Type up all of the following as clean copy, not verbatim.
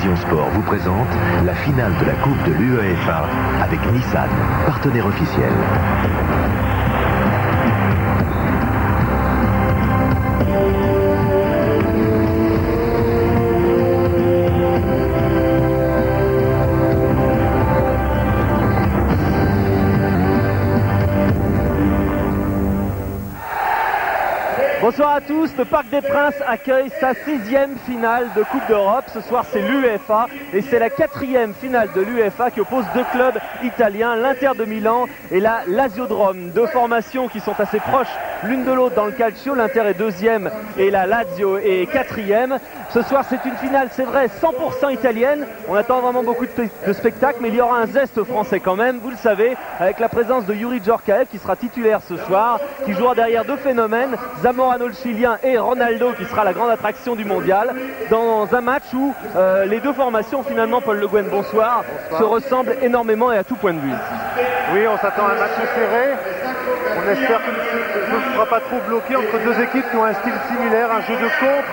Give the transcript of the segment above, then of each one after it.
Vision Sport vous présente la finale de la Coupe de l'UEFA avec Nissan, partenaire officiel. Bonsoir à tous, le Parc des Princes accueille sa 6e finale de Coupe d'Europe. Ce soir c'est l'UEFA et c'est la 4e finale de l'UEFA qui oppose deux clubs italiens, l'Inter de Milan et la Lazio de Rome. Deux formations qui sont assez proches l'une de l'autre dans le calcio. L'Inter est 2e et la Lazio est 4e. Ce soir c'est une finale, c'est vrai, 100% italienne. On attend vraiment beaucoup de spectacles, mais il y aura un zeste français quand même, vous le savez, avec la présence de Youri Djorkaeff qui sera titulaire ce soir, qui jouera derrière deux phénomènes, Zamorano le Chilien et Ronaldo qui sera la grande attraction du mondial, dans un match où les deux formations finalement, Paul Le Guen, bonsoir, se ressemblent énormément et à tout point de vue. Oui, on s'attend à un match serré. On espère que ne sera pas trop bloqué entre deux équipes qui ont un style similaire, un jeu de contre.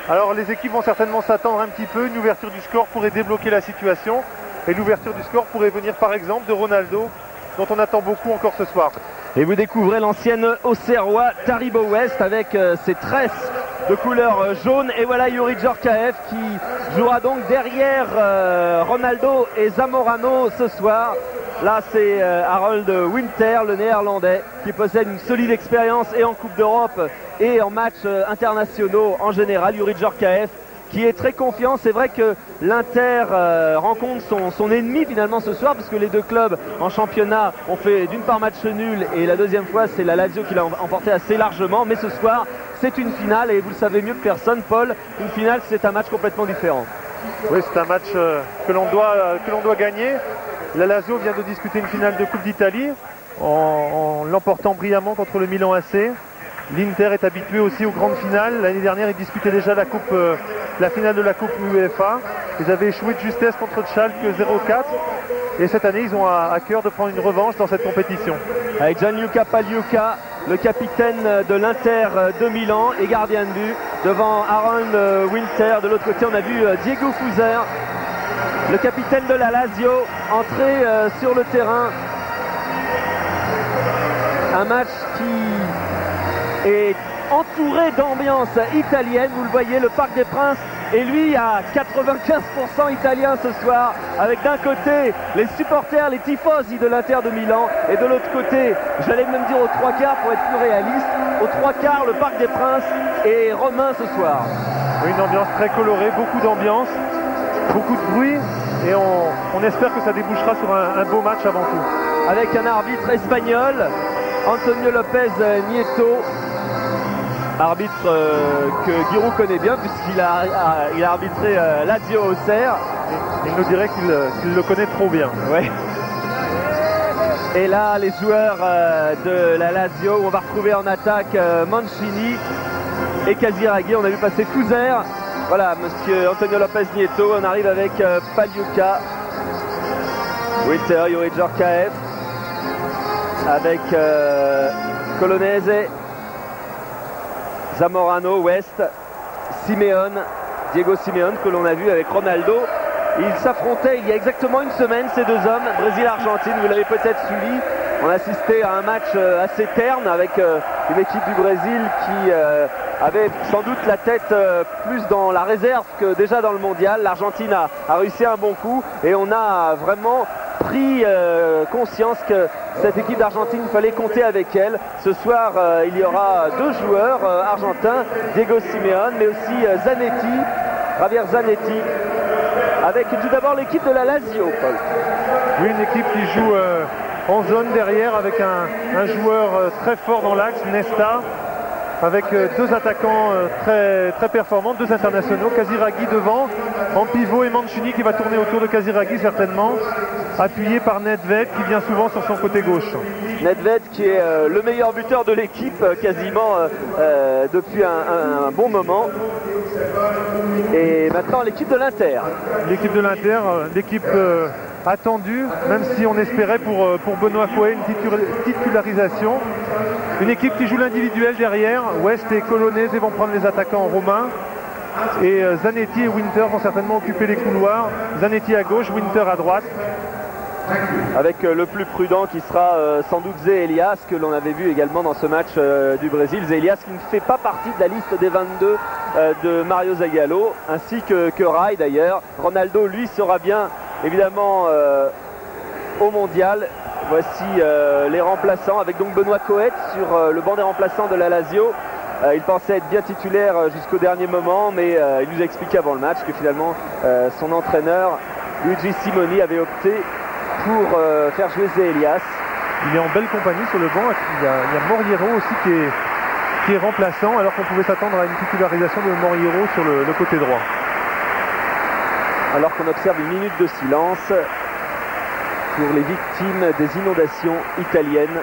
Alors les équipes vont certainement s'attendre un petit peu. Une ouverture du score pourrait débloquer la situation. Et l'ouverture du score pourrait venir par exemple de Ronaldo, dont on attend beaucoup encore ce soir. Et vous découvrez l'ancienne Auxerrois Taribo West avec ses tresses de couleur jaune. Et voilà Youri Djorkaeff qui jouera donc derrière Ronaldo et Zamorano ce soir. Là c'est Harold Winter, le néerlandais, qui possède une solide expérience et en Coupe d'Europe et en matchs internationaux en général. Youri Djorkaeff qui est très confiant. C'est vrai que l'Inter rencontre son ennemi finalement ce soir, puisque les deux clubs en championnat ont fait d'une part match nul et la deuxième fois c'est la Lazio qui l'a emporté assez largement. Mais ce soir c'est une finale et vous le savez mieux que personne, Paul, une finale c'est un match complètement différent. Oui, c'est un match que l'on doit gagner. La Lazio vient de disputer une finale de Coupe d'Italie en l'emportant brillamment contre le Milan AC. L'Inter est habitué aussi aux grandes finales. L'année dernière, ils disputaient déjà la finale de la Coupe UEFA. Ils avaient échoué de justesse contre Schalke 0-4. Et cette année, ils ont à cœur de prendre une revanche dans cette compétition. Avec Gianluca Pagliuca, le capitaine de l'Inter de Milan et gardien de but, devant Harold Winter. De l'autre côté, on a vu Diego Fuser, le capitaine de la Lazio, entrer sur le terrain. Un match qui est entouré d'ambiance italienne. Vous le voyez, le Parc des Princes est lui à 95% italien ce soir, avec d'un côté les supporters, les tifosi de l'Inter de Milan, et de l'autre côté, j'allais même dire aux trois quarts pour être plus réaliste, aux trois quarts le Parc des Princes est romain ce soir. Une ambiance très colorée, beaucoup d'ambiance, beaucoup de bruit, et on espère que ça débouchera sur un beau match avant tout. Avec un arbitre espagnol, Antonio Lopez Nieto, arbitre que Giroud connaît bien puisqu'il a arbitré Lazio Auxerre. Il nous dirait qu'il le connaît trop bien. Ouais. Et là, les joueurs de la Lazio, on va retrouver en attaque Mancini et Casiraghi. On a vu passer Fuser. Voilà, monsieur Antonio Lopez Nieto. On arrive avec Pagliuca, Winter, Youri Djorkaeff, avec Colonese, Zamorano, West, Simeone, Diego Simeone, que l'on a vu avec Ronaldo. Ils s'affrontaient il y a exactement une semaine, ces deux hommes, Brésil-Argentine, vous l'avez peut-être suivi. On a assisté à un match assez terne avec une équipe du Brésil qui avait sans doute la tête plus dans la réserve que déjà dans le mondial. L'Argentine a réussi un bon coup et on a vraiment pris conscience que cette équipe d'Argentine, il fallait compter avec elle. Ce soir, il y aura deux joueurs argentins, Diego Simeone, mais aussi Zanetti, Javier Zanetti, avec tout d'abord l'équipe de la Lazio, Paul. Oui, une équipe qui joue en zone derrière avec un joueur très fort dans l'axe, Nesta, avec deux attaquants très, très performants, deux internationaux, Casiraghi devant, en pivot, et Mancini qui va tourner autour de Casiraghi certainement, appuyé par Nedved qui vient souvent sur son côté gauche. Nedved qui est le meilleur buteur de l'équipe quasiment depuis un bon moment. Et maintenant l'équipe de l'Inter. L'équipe de l'Inter, l'équipe attendue, même si on espérait pour Benoît Fouet une titularisation. Une équipe qui joue l'individuel derrière. West et Colonese vont prendre les attaquants romains. Et Zanetti et Winter vont certainement occuper les couloirs. Zanetti à gauche, Winter à droite. Avec le plus prudent qui sera sans doute Zé Elias, que l'on avait vu également dans ce match du Brésil. Zé Elias qui ne fait pas partie de la liste des 22 de Mario Zagallo, ainsi que Rai d'ailleurs. Ronaldo, lui, sera bien évidemment au mondial. Voici les remplaçants avec donc Benoît Coët sur le banc des remplaçants de la Lazio. Il pensait être bien titulaire jusqu'au dernier moment, mais il nous a expliqué avant le match que finalement son entraîneur Luigi Simoni avait opté pour faire jouer Zé Elias. Il est en belle compagnie sur le banc. Il y a Moriero aussi qui est remplaçant, alors qu'on pouvait s'attendre à une titularisation de Moriero sur le côté droit. Alors qu'on observe une minute de silence pour les victimes des inondations italiennes.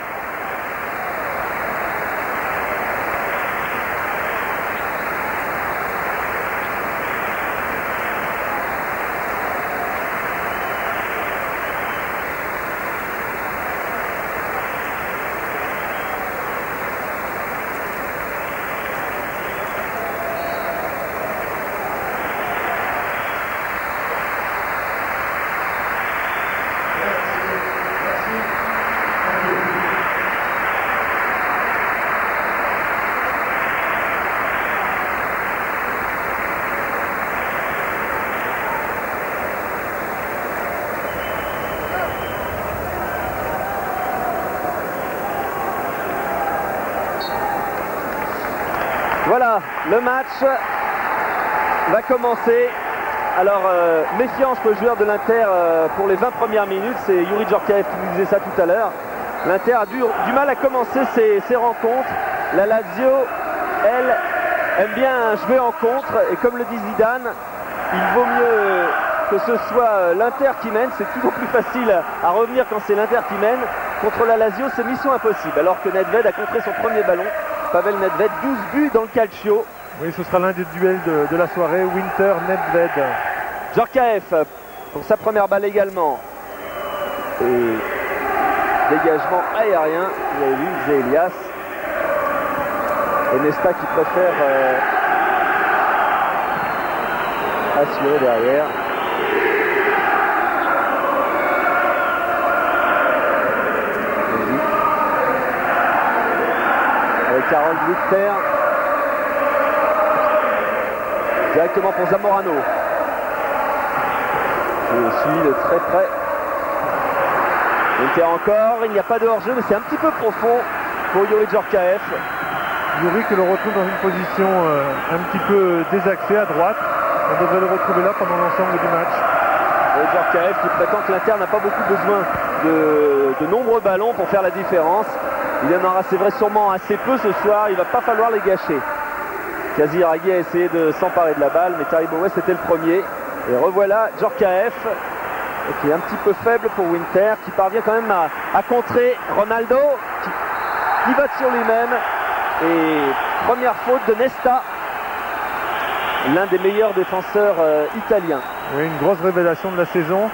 Voilà, le match va commencer. Alors, méfiance pour le joueur de l'Inter pour les 20 premières minutes. C'est Youri Djorkaeff qui nous disait ça tout à l'heure. L'Inter a du mal à commencer ses rencontres. La Lazio, elle, aime bien jouer en contre. Et comme le dit Zidane, il vaut mieux que ce soit l'Inter qui mène. C'est toujours plus facile à revenir quand c'est l'Inter qui mène. Contre la Lazio, c'est mission impossible. Alors que Nedved a contré son premier ballon. Pavel Nedved, 12 buts dans le calcio. Oui, ce sera l'un des duels de la soirée. Winter-Nedved. Djorkaeff pour sa première balle également. Et dégagement aérien. Vous avez vu, Zé Elias. Et Nesta qui préfère assurer derrière. Avec Carole Winter. Directement pour Zamorano. Qui suit de très près. Winter encore, il n'y a pas de hors-jeu, mais c'est un petit peu profond pour Youri Djorkaeff. Youri que l'on retrouve dans une position un petit peu désaxée à droite. On devrait le retrouver là pendant l'ensemble du match. Djorkaeff qui prétend que l'Inter n'a pas beaucoup besoin de nombreux ballons pour faire la différence. Il y en aura, c'est vrai, sûrement assez peu ce soir. Il va pas falloir les gâcher. Casiraghi a essayé de s'emparer de la balle, mais Taribo West était le premier. Et revoilà Djorkaeff, qui est un petit peu faible pour Winter, qui parvient quand même à contrer Ronaldo, qui va sur lui-même. Et première faute de Nesta, l'un des meilleurs défenseurs italiens. Oui, une grosse révélation de la saison.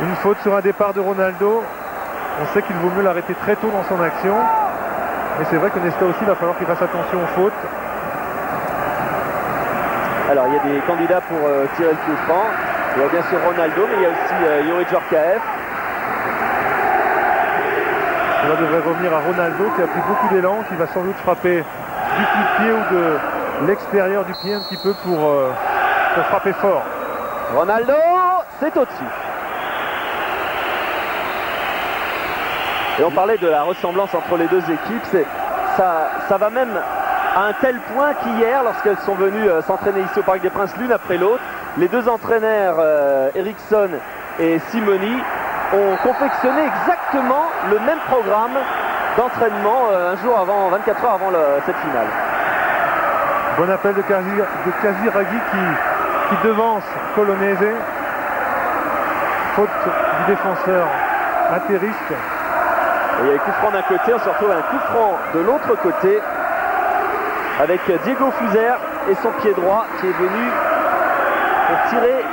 Une faute sur un départ de Ronaldo. On sait qu'il vaut mieux l'arrêter très tôt dans son action. Mais c'est vrai que Nesta aussi, il va falloir qu'il fasse attention aux fautes. Alors, il y a des candidats pour tirer le coup franc. Il y a bien sûr Ronaldo, mais il y a aussi Youri Djorkaeff. On devrait revenir à Ronaldo qui a pris beaucoup d'élan, qui va sans doute frapper du coup de pied ou de l'extérieur du pied un petit peu pour frapper fort. Ronaldo, c'est au-dessus. Et on parlait de la ressemblance entre les deux équipes. Ça va même à un tel point qu'hier, lorsqu'elles sont venues s'entraîner ici au Parc des Princes l'une après l'autre, les deux entraîneurs, Eriksson et Simoni, ont confectionné exactement le même programme d'entraînement un jour avant, 24 heures avant cette finale. Bon appel de Casiraghi qui devance Colonese. Faute du défenseur interiste. Et il y a un coup franc d'un côté, on se retrouve à un coup franc de l'autre côté avec Diego Fuser et son pied droit qui est venu pour tirer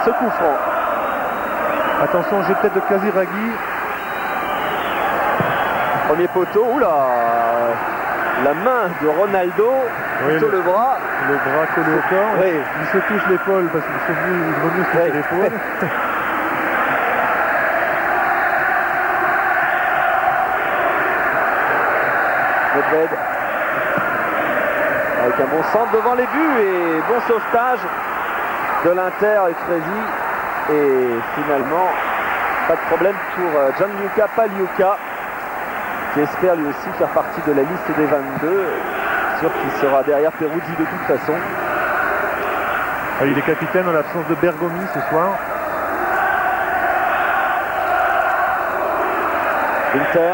ce coup franc. Attention au jeu de tête de Casiraghi. Premier poteau, oula! la main de Ronaldo, plutôt le bras. Le bras collé au corps. Oui. Il se touche l'épaule parce qu'il vaut mieux se toucher l'épaule. Nedved avec un bon centre devant les buts et bon sauvetage de l'Inter et Fresi. Et finalement, pas de problème pour Gianluca Pagliuca, qui espère lui aussi faire partie de la liste des 22. Sûr qu'il sera derrière Peruzzi de toute façon. Il est capitaine en l'absence de Bergomi ce soir. Inter.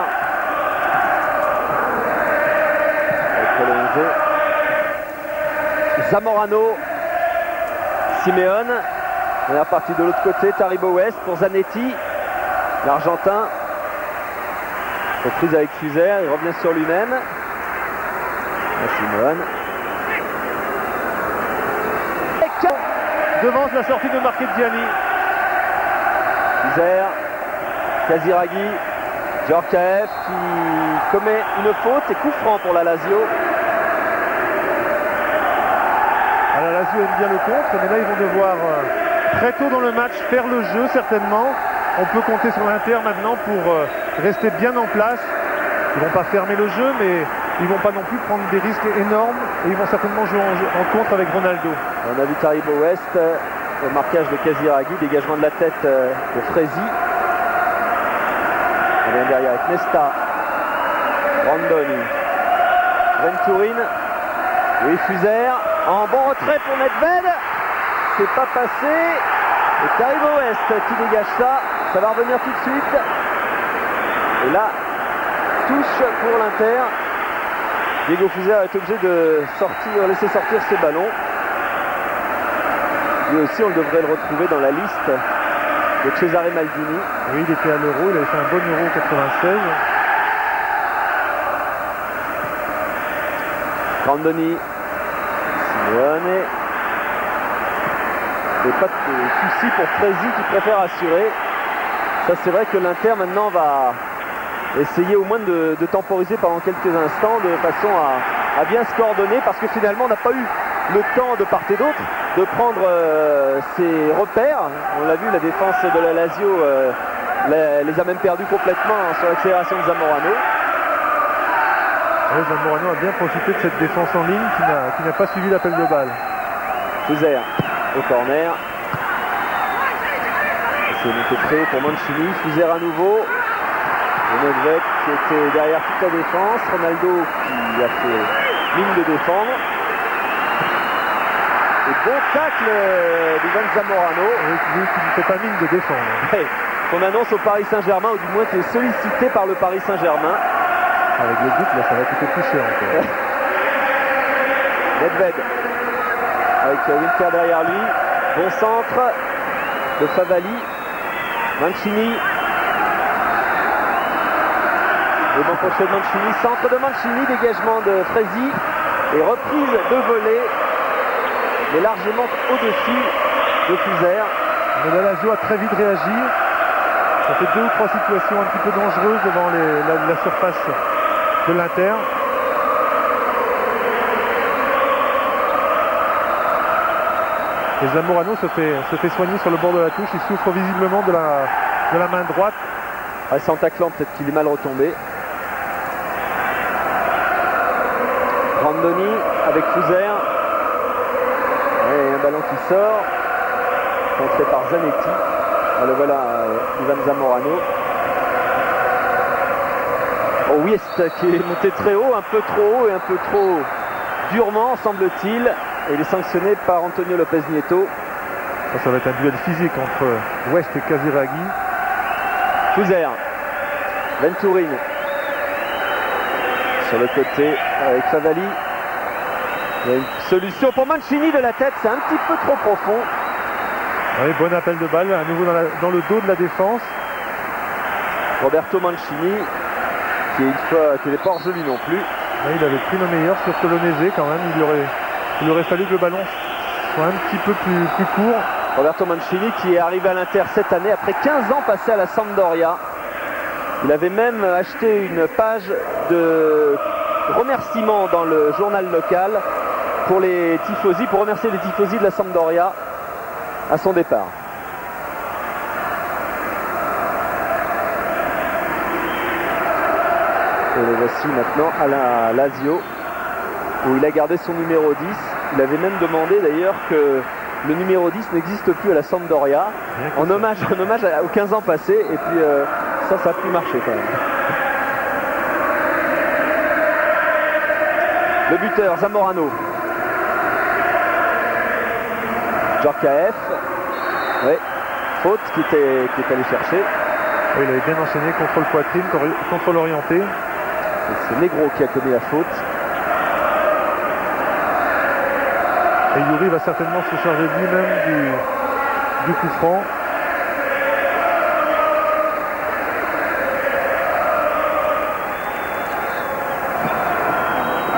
Prolongé. Zamorano. Simeone. On est parti de l'autre côté. Taribo West pour Zanetti. L'Argentin. Reprise avec Fuser. Il revient sur lui-même. Simeone. Devance la sortie de Marchegiani. Fuser. Casiraghi. Djorkaeff qui commet une faute et coup franc pour la Lazio. La Lazio aime bien le contre, mais là ils vont devoir très tôt dans le match faire le jeu certainement. On peut compter sur l'Inter maintenant pour rester bien en place. Ils vont pas fermer le jeu, mais ils vont pas non plus prendre des risques énormes et ils vont certainement jouer en contre avec Ronaldo. On a vu Taribo West, le marquage de Casiraghi, dégagement de la tête de Fresi. On vient derrière avec Nesta, Randoni, Venturin, Louis Fuser, en bon retrait pour Nedved, c'est pas passé, et Taribo West qui dégage ça va revenir tout de suite, et là, touche pour l'Inter. Diego Fuser est obligé de laisser sortir ce ballon. Lui aussi, on devrait le retrouver dans la liste de Cesare Maldini. Oui, il était à l'Euro, il avait fait un bon Euro 96. Randoni, Simeone. Et pas de souci pour Fresi qui préfère assurer. Ça, c'est vrai que l'Inter maintenant va essayer au moins de temporiser pendant quelques instants de façon à bien se coordonner, parce que finalement on n'a pas eu le temps de part et d'autre de prendre ses repères. On l'a vu, la défense de la Lazio les a même perdus complètement sur l'accélération de Zamorano. Oui, Zamorano a bien profité de cette défense en ligne qui n'a pas suivi l'appel de balle. Fuser au corner. C'est monté très haut pour Mancini. Fuser à nouveau. Nedved qui était derrière toute la défense. Ronaldo qui a fait ligne de défendre. Et bon tacle d'Ivan Zamorano. Lui qui ne fait pas mine de défendre. Ouais, qu'on annonce au Paris Saint-Germain, ou du moins qui est sollicité par le Paris Saint-Germain. Avec le but, là, ça va coûter plus cher encore. Nedved avec Winter derrière lui. Bon centre de Favali. Mancini. Le bon crochet de Mancini. Centre de Mancini. Dégagement de Fresi. Et reprise de volée. Mais largement au-dessus de Fuser. Mais la Lazio a très vite réagi. Ça fait 2 ou 3 situations un petit peu dangereuses devant la surface de l'Inter. Et Zamorano se fait soigner sur le bord de la touche. Il souffre visiblement de la main droite. Ouais, c'est en taclant, peut-être qu'il est mal retombé. Randoni avec Fuser. Et un ballon qui sort. Contré par Zanetti. Le voilà, Ivan Zamorano. Oh, West qui est monté très haut, un peu trop haut et un peu trop durement, semble-t-il. Et il est sanctionné par Antonio Lopez Nieto. Ça va être un duel physique entre West et Casiraghi. Fuser. Venturin. Sur le côté avec Favali. Il y a une solution pour Mancini de la tête, c'est un petit peu trop profond. Oui, bon appel de balle, à nouveau dans le dos de la défense. Roberto Mancini, qui n'est pas hors-jeu non plus. Oui, il avait pris le meilleur sur Colonese quand même. Il aurait fallu que le ballon soit un petit peu plus court. Roberto Mancini qui est arrivé à l'Inter cette année après 15 ans passés à la Sampdoria. Il avait même acheté une page de remerciements dans le journal local pour les tifosi, pour remercier les tifosi de la Sampdoria à son départ. Et le voici maintenant à la Lazio, où il a gardé son numéro 10. Il avait même demandé d'ailleurs que le numéro 10 n'existe plus à la Sampdoria, en hommage aux 15 ans passés, et puis ça a pu marcher quand même. Le buteur, Zamorano. Djorkaeff. Oui, faute qui est allé chercher. Oui, il avait bien enchaîné, contrôle poitrine, contrôle orienté. Et c'est Negro qui a commis la faute. Et Yuri va certainement se charger lui-même du coup franc.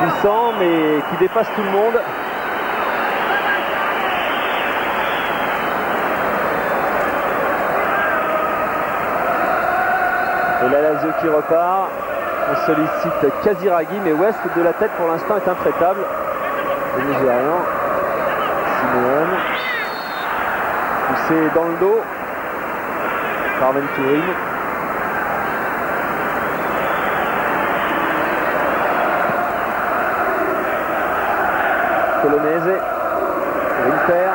Puissant, mais qui dépasse tout le monde. Et la Lazio qui repart. On sollicite Kaziragi, mais West de la tête pour l'instant est intraitable. Le Nigérian. Simeone. Poussé dans le dos par Venturini. Colonese. Winter.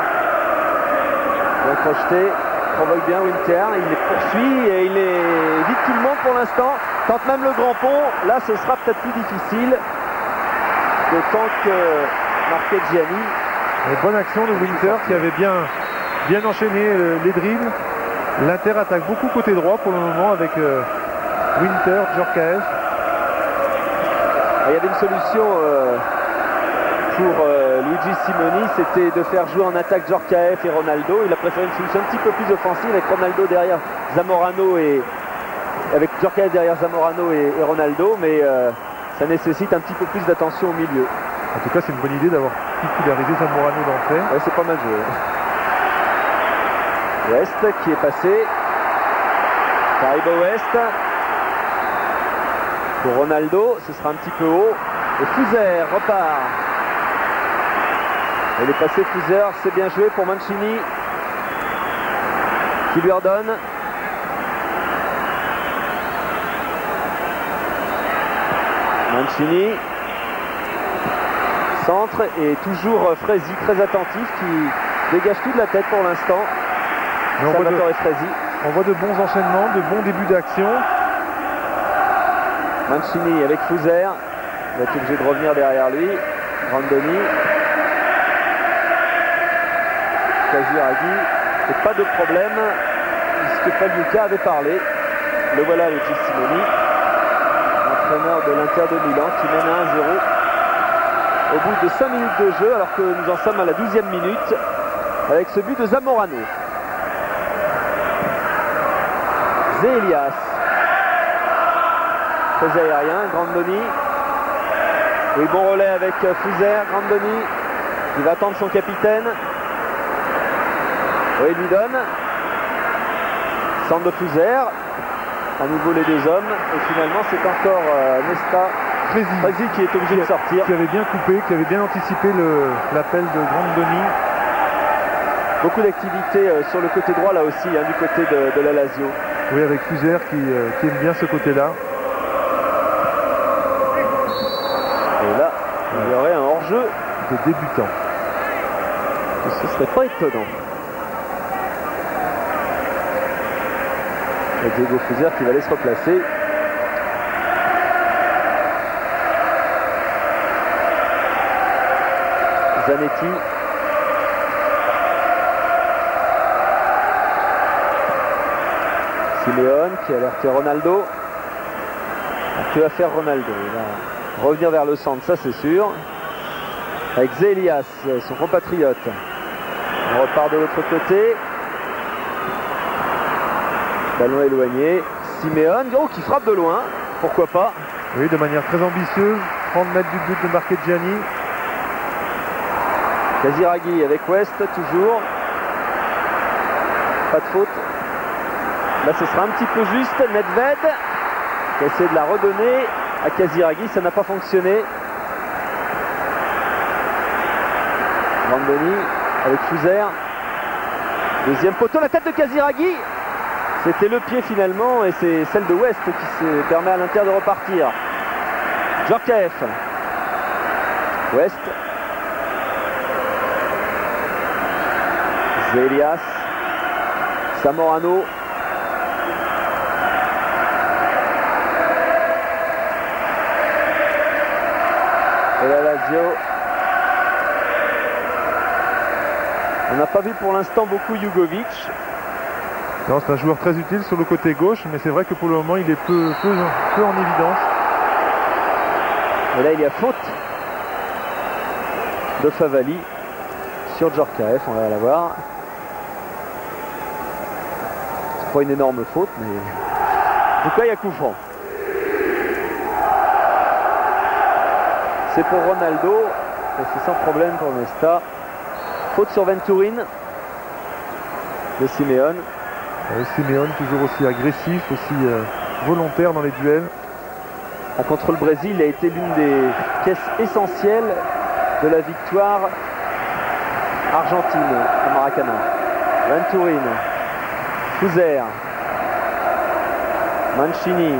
Bien projeté. Provoque bien Winter. Il les poursuit et il évite tout le monde pour l'instant. Tente même le grand pont. Là, ce sera peut-être plus difficile. D'autant que Marchegiani. Bonne action de Winter qui avait bien enchaîné les dribbles. L'Inter attaque beaucoup côté droit pour le moment avec Winter, Djorkaeff. Il y avait une solution pour Luigi Simoni, c'était de faire jouer en attaque Djorkaeff et Ronaldo. Il a préféré une solution un petit peu plus offensive avec Ronaldo derrière Zamorano et avec Djorkaeff derrière Zamorano et Ronaldo, mais ça nécessite un petit peu plus d'attention au milieu. En tout cas, c'est une bonne idée d'avoir titularisé Zamorano d'entrée. Ouais, c'est pas mal joué. West qui est passé. Taribo West. Pour Ronaldo, ce sera un petit peu haut. Et Fuser repart. Il est passé Fuser, c'est bien joué pour Mancini. Qui lui ordonne. Mancini. Centre et toujours Fresi très attentif qui dégage tout de la tête pour l'instant. Salvatore Fresi. On voit de bons enchaînements, de bons débuts d'action. Mancini avec Fuser. Il va être obligé de revenir derrière lui. Randoni. Kaziragi. Et pas de problème puisque Pagliuca avait parlé. Le voilà Luigi Simoni, entraîneur de l'Inter de Milan qui mène à 1-0. Au bout de 5 minutes de jeu, alors que nous en sommes à la 12e minute, avec ce but de Zamorano. Zélias. Très aérien, Grandoni. Oui, bon relais avec Fuser, Grandoni. Il va attendre son capitaine. Oui, il lui donne. Centre de Fuser. À nouveau les deux hommes. Et finalement, c'est encore Nesta. Fresi qui est obligé de sortir. Qui avait bien coupé, qui avait bien anticipé l'appel de Grandoni. Beaucoup d'activité sur le côté droit là aussi, du côté de la Lazio. Oui, avec Fuser qui aime bien ce côté-là. Et là, il y aurait un hors-jeu de débutant. Ce serait pas étonnant. Et Diego Fuser qui va aller se replacer. Zanetti. Simeone qui a alerté Ronaldo. Que va faire Ronaldo? Il va revenir vers le centre, ça c'est sûr. Avec Zélias, son compatriote. On repart de l'autre côté. Ballon éloigné. Simeone, qui frappe de loin. Pourquoi pas? Oui, de manière très ambitieuse. 30 mètres du but de Marchegiani. Kaziragi avec West, toujours. Pas de faute. Là, ce sera un petit peu juste. Nedved qui essaie de la redonner. à Casiraghi, ça n'a pas fonctionné. Randoni avec Fouzer. Deuxième poteau, la tête de Casiraghi. C'était le pied finalement et c'est celle de West qui se permet à l'Inter de repartir. Djorkaeff. West. Zelias. Zamorano. Et la Lazio. On n'a pas vu pour l'instant beaucoup Jugovic. Non, c'est un joueur très utile sur le côté gauche, mais c'est vrai que pour le moment il est peu en évidence. Et là il y a faute de Favali sur Djorkaeff, on va la voir. C'est pas une énorme faute, mais en tout cas il y a coup franc. C'est pour Ronaldo, et c'est sans problème pour Nesta. Faute sur Venturin de Simeone. Simeone toujours aussi agressif, aussi volontaire dans les duels. Contre le Brésil, il a été l'une des pièces essentielles de la victoire argentine à Maracana. Venturin, Fouzer, Mancini,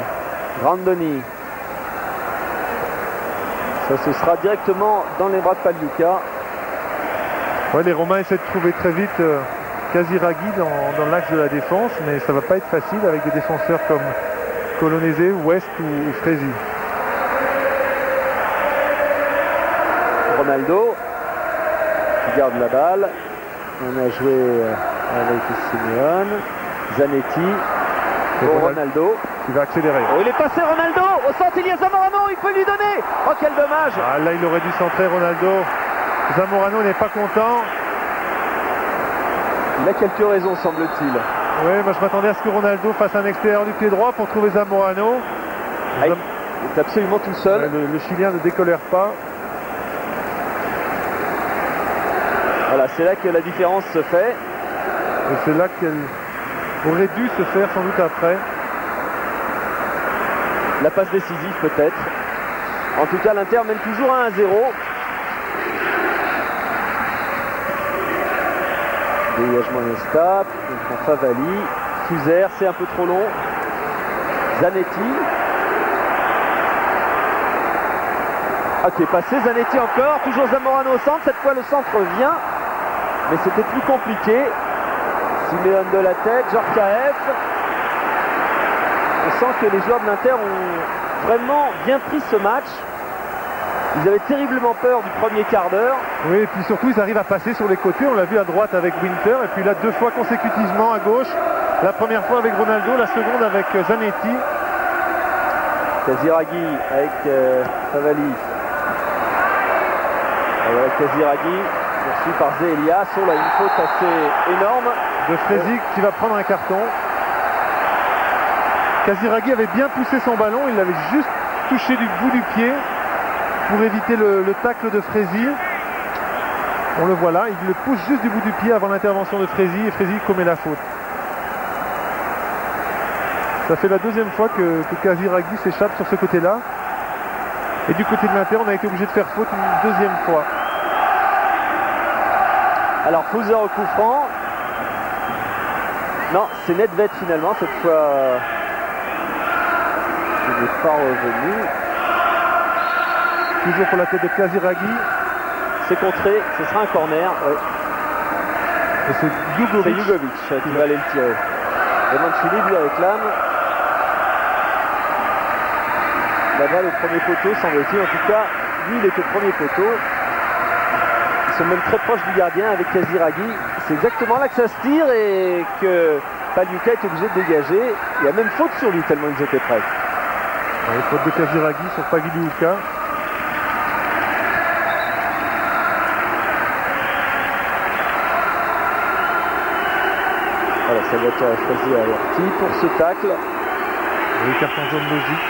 Randoni. Ça ce sera directement dans les bras de Pagliuca. Ouais, les Romains essaient de trouver très vite Casiraghi dans l'axe de la défense, mais ça va pas être facile avec des défenseurs comme Colonese, West ou Fresi. Ronaldo qui garde la balle. On a joué avec Simeone, Zanetti pour Ronaldo. Qui va accélérer. Oh, il est passé Ronaldo au centre, il y a Zamorano, il peut lui donner. Oh quel dommage. Ah, là il aurait dû centrer Ronaldo. Zamorano n'est pas content. Il a quelques raisons semble-t-il. Oui, moi je m'attendais à ce que Ronaldo fasse un extérieur du pied droit pour trouver Zamorano. Il est absolument tout seul. Le Chilien ne décolère pas. Voilà, c'est là que la différence se fait. Et c'est là qu'elle aurait dû se faire sans doute après. La passe décisive peut-être. En tout cas, l'Inter mène toujours à 1-0. Dégagement Nesta, Favali, Fouzer, c'est un peu trop long. Zanetti. Ah, qui est passé, Zanetti encore, toujours Zamorano au centre, cette fois le centre vient, mais c'était plus compliqué. Simeone de la tête, Djorkaeff. On sent que les joueurs de l'Inter ont vraiment bien pris ce match. Ils avaient terriblement peur du premier quart d'heure. Oui, et puis surtout ils arrivent à passer sur les côtés. On l'a vu à droite avec Winter, et puis là 2 fois consécutivement à gauche. La première fois avec Ronaldo, la seconde avec Zanetti. Casiraghi avec Favali. Voilà Casiraghi, poursuivi par Zelias. Oh là, une faute assez énorme. De Fresi qui va prendre un carton. Casiraghi avait bien poussé son ballon, il l'avait juste touché du bout du pied pour éviter le tacle de Fresi. On le voit là, il le pousse juste du bout du pied avant l'intervention de Fresi et Fresi commet la faute. Ça fait la deuxième fois que Casiraghi s'échappe sur ce côté-là. Et du côté de l'Inter, on a été obligé de faire faute une deuxième fois. Alors Fouzer au coup franc. Non, c'est Nedved finalement cette fois. Il n'est pas revenu. Toujours pour la tête de Casiraghi. C'est contré, ce sera un corner. Ouais. Et c'est Jugovic qui va aller le tirer. Et Mancini lui réclame. La balle au premier poteau, semble-t-il. En tout cas, lui, il est au premier poteau. Ils sont même très proches du gardien avec Casiraghi. C'est exactement là que ça se tire et que Pagliuca est obligé de dégager. Il y a même faute sur lui tellement ils étaient prêts. Ouais, faute de Casiraghi sur Pagliuca. Voilà, Salvatore Fresi a averti pour ce tacle. Et carton jaune logique.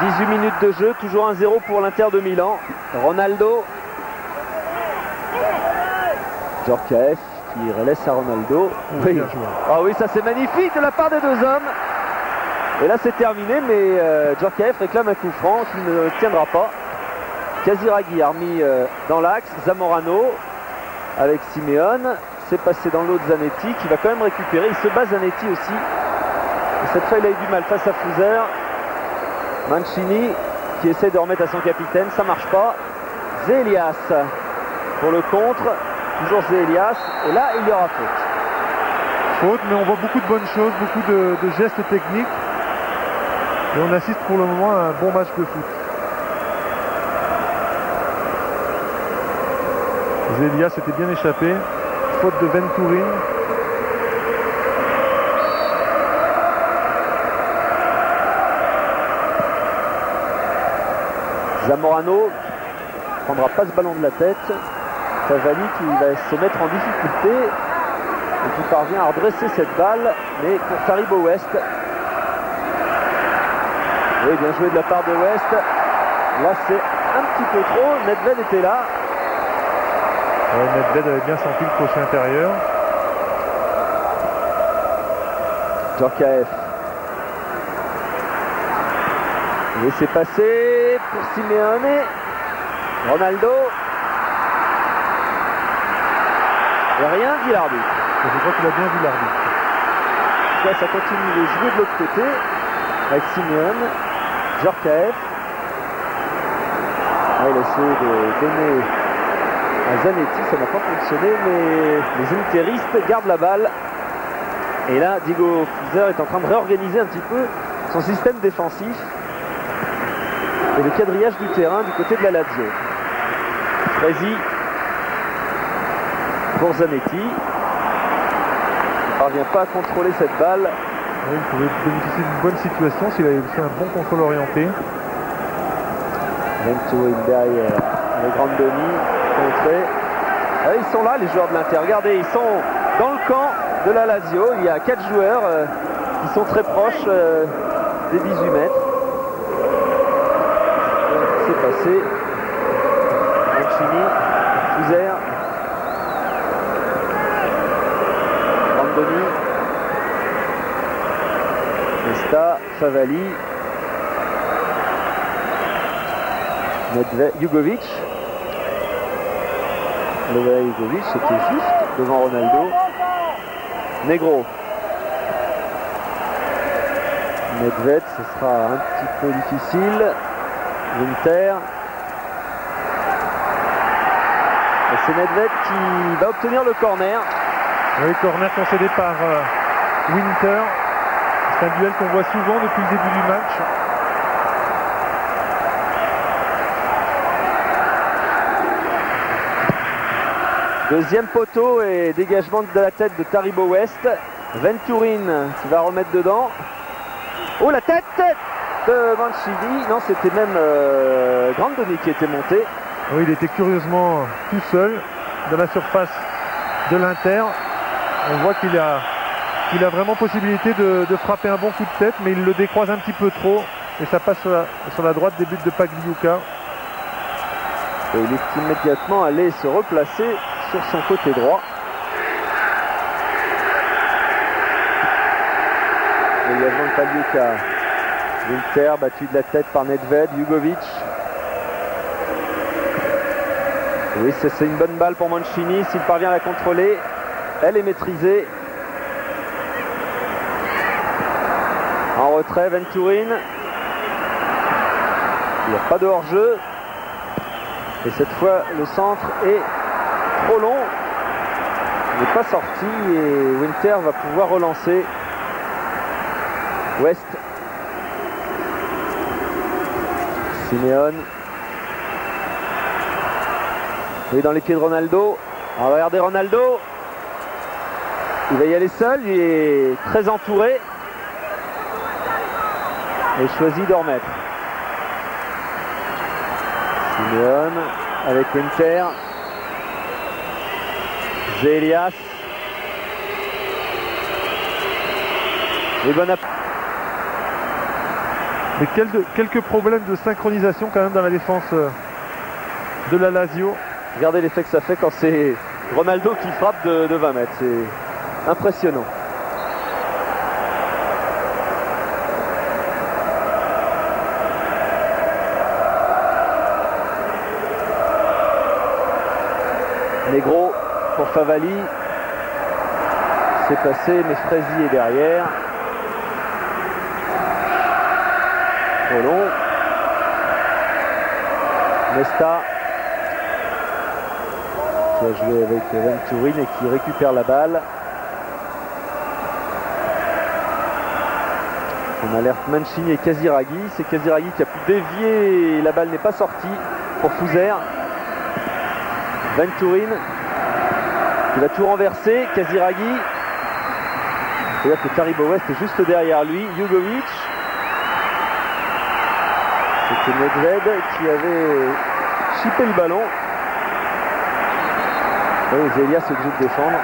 « 18 minutes de jeu, toujours 1-0 pour l'Inter de Milan. Ronaldo. Djorkaeff qui relaisse à Ronaldo. Oui. Ah oui, ça c'est magnifique de la part des deux hommes. Et là c'est terminé, mais Djorkaeff réclame un coup franc qui ne tiendra pas. Casiraghi a remis dans l'axe. Zamorano avec Simeone. C'est passé dans l'eau de Zanetti qui va quand même récupérer. Il se bat Zanetti aussi. Et cette fois il a eu du mal face à Fouzer. Mancini qui essaie de remettre à son capitaine, ça marche pas. Zélias pour le contre. Toujours Zélias. Et là il y aura faute. Faute, mais on voit beaucoup de bonnes choses, beaucoup de gestes techniques. Et on assiste pour le moment à un bon match de foot. Zélias s'était bien échappé. Faute de Venturin. Zamorano ne prendra pas ce ballon de la tête. Favali qui va se mettre en difficulté et qui parvient à redresser cette balle, mais pour Taribo West. Oui, bien joué de la part de West. Là c'est un petit peu trop. Nedved était là. Nedved avait bien senti le crochet intérieur. Djorkaeff. Laissez passer pour Simeone. Ronaldo. Et rien dit l'arbitre. Je crois qu'il a bien vu l'arbitre. Là ça continue de jouer de l'autre côté avec Simeone. Djorkaeff. Il a essayé de donner à Zanetti, ça n'a pas fonctionné, mais les interistes gardent la balle. Et là, Diego Fouzer est en train de réorganiser un petit peu son système défensif et le quadrillage du terrain du côté de la Lazio. Fresi pour Zanetti. Il ne parvient pas à contrôler cette balle. Oui, il pouvait bénéficier d'une bonne situation s'il avait fait un bon contrôle orienté. Venturin derrière avec Grandoni. Ah, ils sont là les joueurs de l'Inter, regardez, ils sont dans le camp de la Lazio. Il y a 4 joueurs qui sont très proches des 18 mètres. C'est passé. Mancini, Fouzer, Grandoni, Nesta, Favali, Nedved, Jugovic. Jugovic, c'était juste devant Ronaldo. Negro. Nedved, ce sera un petit peu difficile. Winter. Et c'est Nedved qui va obtenir le corner. Oui, corner concédé par Winter. C'est un duel qu'on voit souvent depuis le début du match. Deuxième poteau et dégagement de la tête de Taribo West. Venturin qui va remettre dedans. Oh, la tête de Mancini. Non, c'était même Grandoni qui était monté. Oui, il était curieusement tout seul dans la surface de l'Inter. On voit qu'il a vraiment possibilité de frapper un bon coup de tête, mais il le décroise un petit peu trop. Et ça passe sur la droite des buts de Pagliuca. Et il est immédiatement allé se replacer sur son côté droit. Dégagement de Pagliuca. Winter battu de la tête par Nedved. Jugovic. Oui, c'est une bonne balle pour Mancini. S'il parvient à la contrôler, elle est maîtrisée. En retrait, Venturin. Il n'y a pas de hors-jeu. Et cette fois, le centre est trop long. Il n'est pas sorti et Winter va pouvoir relancer. West. Simeone. Oui, dans les pieds de Ronaldo. On va regarder Ronaldo. Il va y aller seul. Il est très entouré. Et choisit de remettre. Simeone avec Winter. Zélias. Et bon appétit. Mais quelques problèmes de synchronisation quand même dans la défense de la Lazio. Regardez l'effet que ça fait quand c'est Ronaldo qui frappe de 20 mètres, c'est impressionnant. Negro pour Favali. C'est passé, mais Frézy est derrière. Trop long. Nesta qui a joué avec Venturin et qui récupère la balle. On alerte Mancini et Casiraghi. C'est Casiraghi qui a pu dévier et la balle n'est pas sortie pour Fouzer. Venturin qui va tout renverser. Casiraghi. C'est-à-dire que Taribo West est juste derrière lui. Jugovic. C'était Nedved qui avait chippé le ballon. Oui, Zelia est obligé de défendre.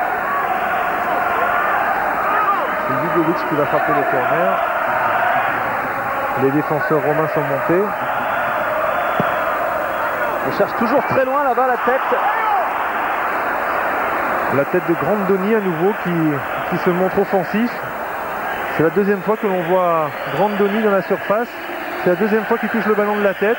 C'est Jugovic qui va frapper le corner. Les défenseurs romains sont montés. On cherche toujours très loin là-bas la tête. La tête de Grandoni à nouveau qui se montre offensif. C'est la deuxième fois que l'on voit Grandoni dans la surface. C'est la deuxième fois qu'il touche le ballon de la tête.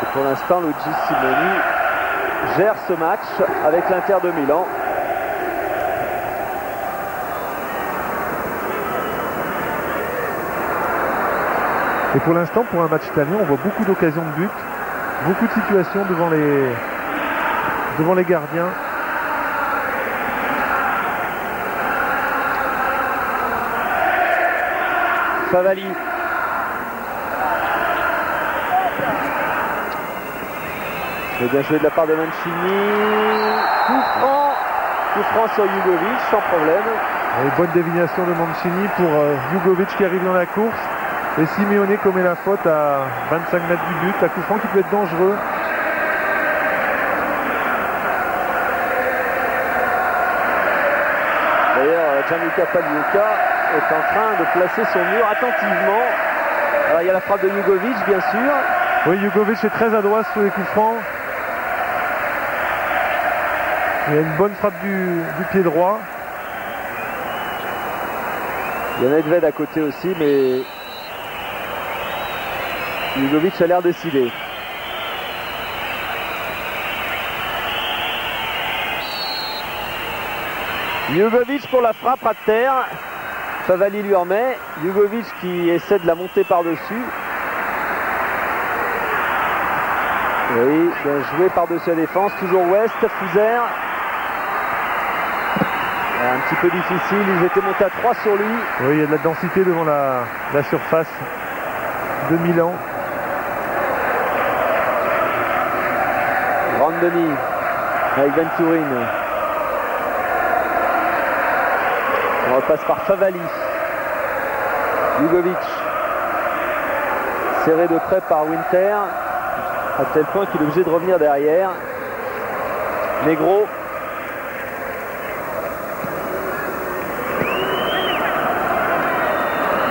Et pour l'instant, Luigi Simoni gère ce match avec l'Inter de Milan. Et pour l'instant, pour un match italien, on voit beaucoup d'occasions de but, beaucoup de situations devant les gardiens. Favali. C'est bien joué de la part de Mancini. Coup franc sur Jugovic, sans problème. Et bonne déviation de Mancini pour Jugovic qui arrive dans la course. Et Simeone commet la faute à 25 mètres du but. Un coup franc qui peut être dangereux. D'ailleurs, Gianluca Pagliuca est en train de placer son mur attentivement. Alors, il y a la frappe de Jugovic, bien sûr. Oui, Jugovic est très adroit sur les coups francs. Il y a une bonne frappe du pied droit. Il y a Nedved à côté aussi, mais Jugovic a l'air décidé. Jugovic pour la frappe à terre. Favali lui en met. Jugovic qui essaie de la monter par-dessus. Oui, bien joué par-dessus la défense. Toujours West, Fouzer. Un petit peu difficile, ils étaient montés à 3 sur lui. Oui, il y a de la densité devant la surface de Milan. Grandoni avec Venturin. On repasse par Favali. Jugovic. Serré de près par Winter. À tel point qu'il est obligé de revenir derrière. Negro.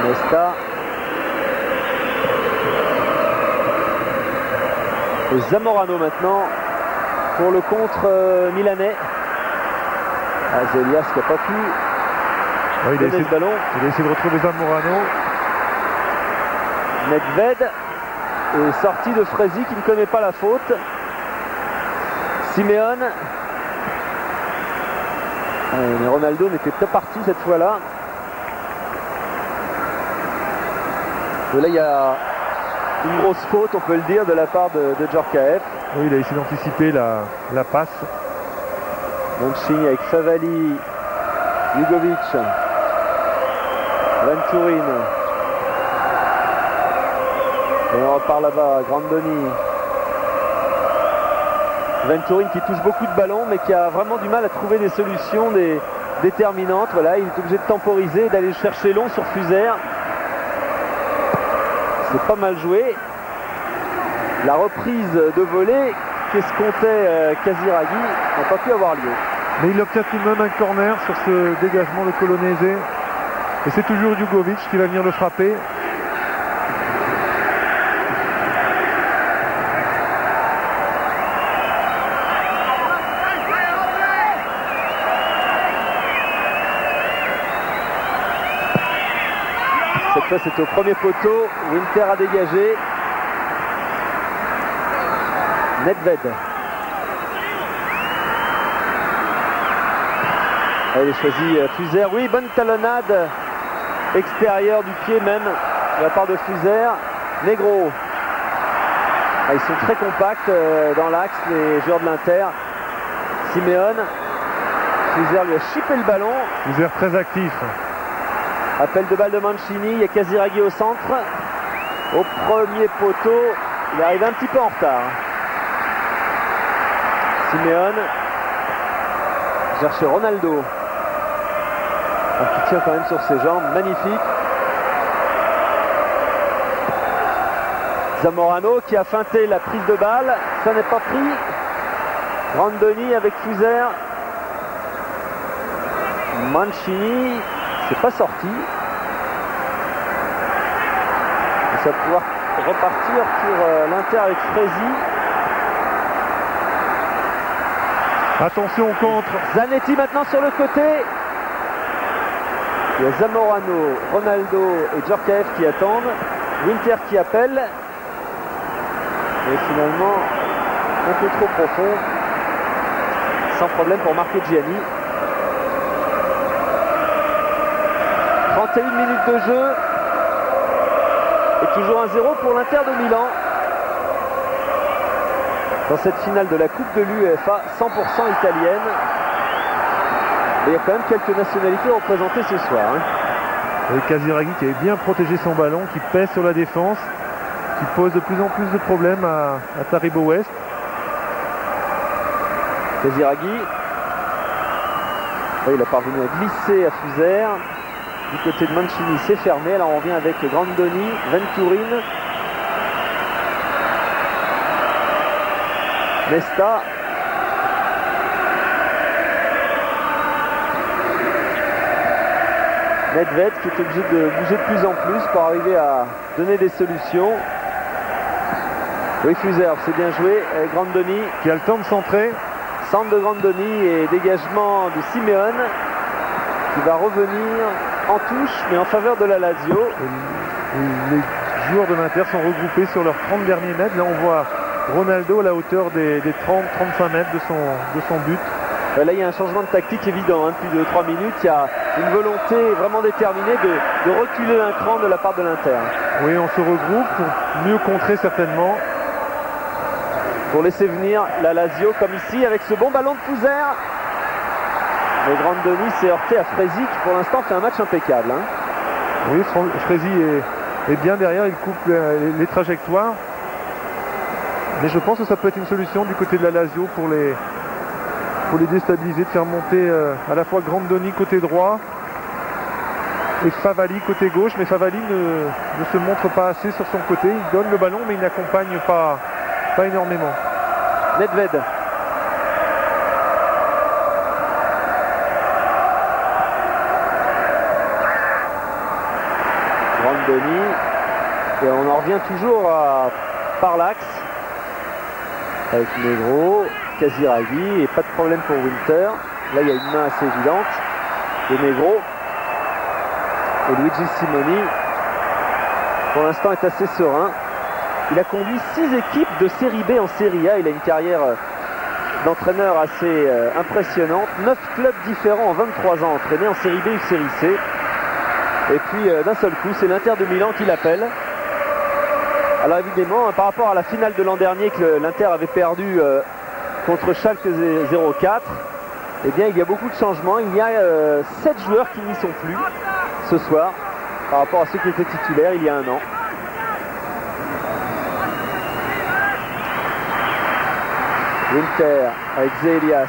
Nesta. Et Zamorano maintenant pour le contre milanais. Zelias qui n'a pas pu donner le ballon. Il a essayé de retrouver Zamorano. Nedved est sorti de Frézy qui ne connaît pas la faute. Simeone. Mais Ronaldo n'était pas parti cette fois-là. Et là il y a une grosse faute, on peut le dire, de la part de Djorkaeff. Oui, il a essayé d'anticiper la passe. Mancini avec Favali, Jugovic, Venturin. Et on repart là-bas, Grandoni. Venturin qui touche beaucoup de ballons mais qui a vraiment du mal à trouver des solutions déterminantes. Voilà, il est obligé de temporiser et d'aller chercher long sur Fouzer. C'est pas mal joué. La reprise de volée qu'escomptait Casiraghi n'a pas pu avoir lieu. Mais il obtient tout de même un corner sur ce dégagement de Colonese. Et c'est toujours Jugovic qui va venir le frapper. ça c'est au premier poteau. Winter a dégagé. Nedved. Elle est choisie Fuser. Oui, bonne talonnade extérieure du pied même de la part de Fuser. Negro. Ils sont très compacts dans l'axe, les joueurs de l'Inter. Simeone. Fuser lui a chippé le ballon. Fuser très actif. Appel de balle de Mancini. Il y a Casiraghi au centre. Au premier poteau. Il arrive un petit peu en retard. Simeone. Cherche Ronaldo. Qui tient quand même sur ses jambes. Magnifique. Zamorano qui a feinté la prise de balle. Ça n'est pas pris. Grandoni avec Fuser. Mancini, c'est pas sorti. Et ça va pouvoir repartir pour l'Inter avec Fresi. Attention au contre. Zanetti maintenant sur le côté. Il y a Zamorano, Ronaldo et Djorkaeff qui attendent. Winter qui appelle. Et finalement, un peu trop profond. Sans problème pour marquer Gianni. 31 minutes de jeu. Et toujours 1-0 pour l'Inter de Milan. Dans cette finale de la Coupe de l'UEFA, 100% italienne. Et il y a quand même quelques nationalités représentées ce soir. Et Casiraghi qui avait bien protégé son ballon, qui pèse sur la défense, qui pose de plus en plus de problèmes à Taribo West. Casiraghi. Oui, il a parvenu à glisser à Fuser. Du côté de Mancini, c'est fermé. Alors on revient avec Grandoni, Venturin, Nesta. Nedved qui est obligé de bouger de plus en plus pour arriver à donner des solutions. Oui, Fuser, c'est bien joué. Grandoni qui a le temps de centrer. Centre de Grandoni et dégagement de Simeone qui va revenir en touche mais en faveur de la Lazio. Les joueurs de l'Inter sont regroupés sur leurs 30 derniers mètres. Là on voit Ronaldo à la hauteur des 30-35 mètres de son but. Là il y a un changement de tactique évident, depuis 2-3 minutes. Il y a une volonté vraiment déterminée de reculer un cran de la part de l'Inter. Oui, on se regroupe pour mieux contrer certainement. Pour laisser venir la Lazio comme ici avec ce bon ballon de Fuser. Mais Grandoni s'est heurté à Fresi qui pour l'instant fait un match impeccable. Oui, Fresi est bien derrière, il coupe les trajectoires. Mais je pense que ça peut être une solution du côté de la Lazio pour les déstabiliser, de faire monter à la fois Grandoni côté droit et Favali côté gauche. Mais Favali ne se montre pas assez sur son côté. Il donne le ballon mais il n'accompagne pas énormément. Nedved. Grandoni. Et on en revient toujours par l'axe. Avec Negro, Casiraghi et pas de problème pour Winter. Là il y a une main assez évidente de Negro. Et Luigi Simoni pour l'instant est assez serein. Il a conduit 6 équipes de série B en série A. Il a une carrière d'entraîneur assez impressionnante. 9 clubs différents en 23 ans entraînés en série B ou série C. Et puis d'un seul coup, c'est l'Inter de Milan qui l'appelle. Alors évidemment, par rapport à la finale de l'an dernier que l'Inter avait perdu contre Schalke 04, eh bien il y a beaucoup de changements. Il y a 7 joueurs qui n'y sont plus ce soir par rapport à ceux qui étaient titulaires il y a un an. Winter avec Zé-Elias.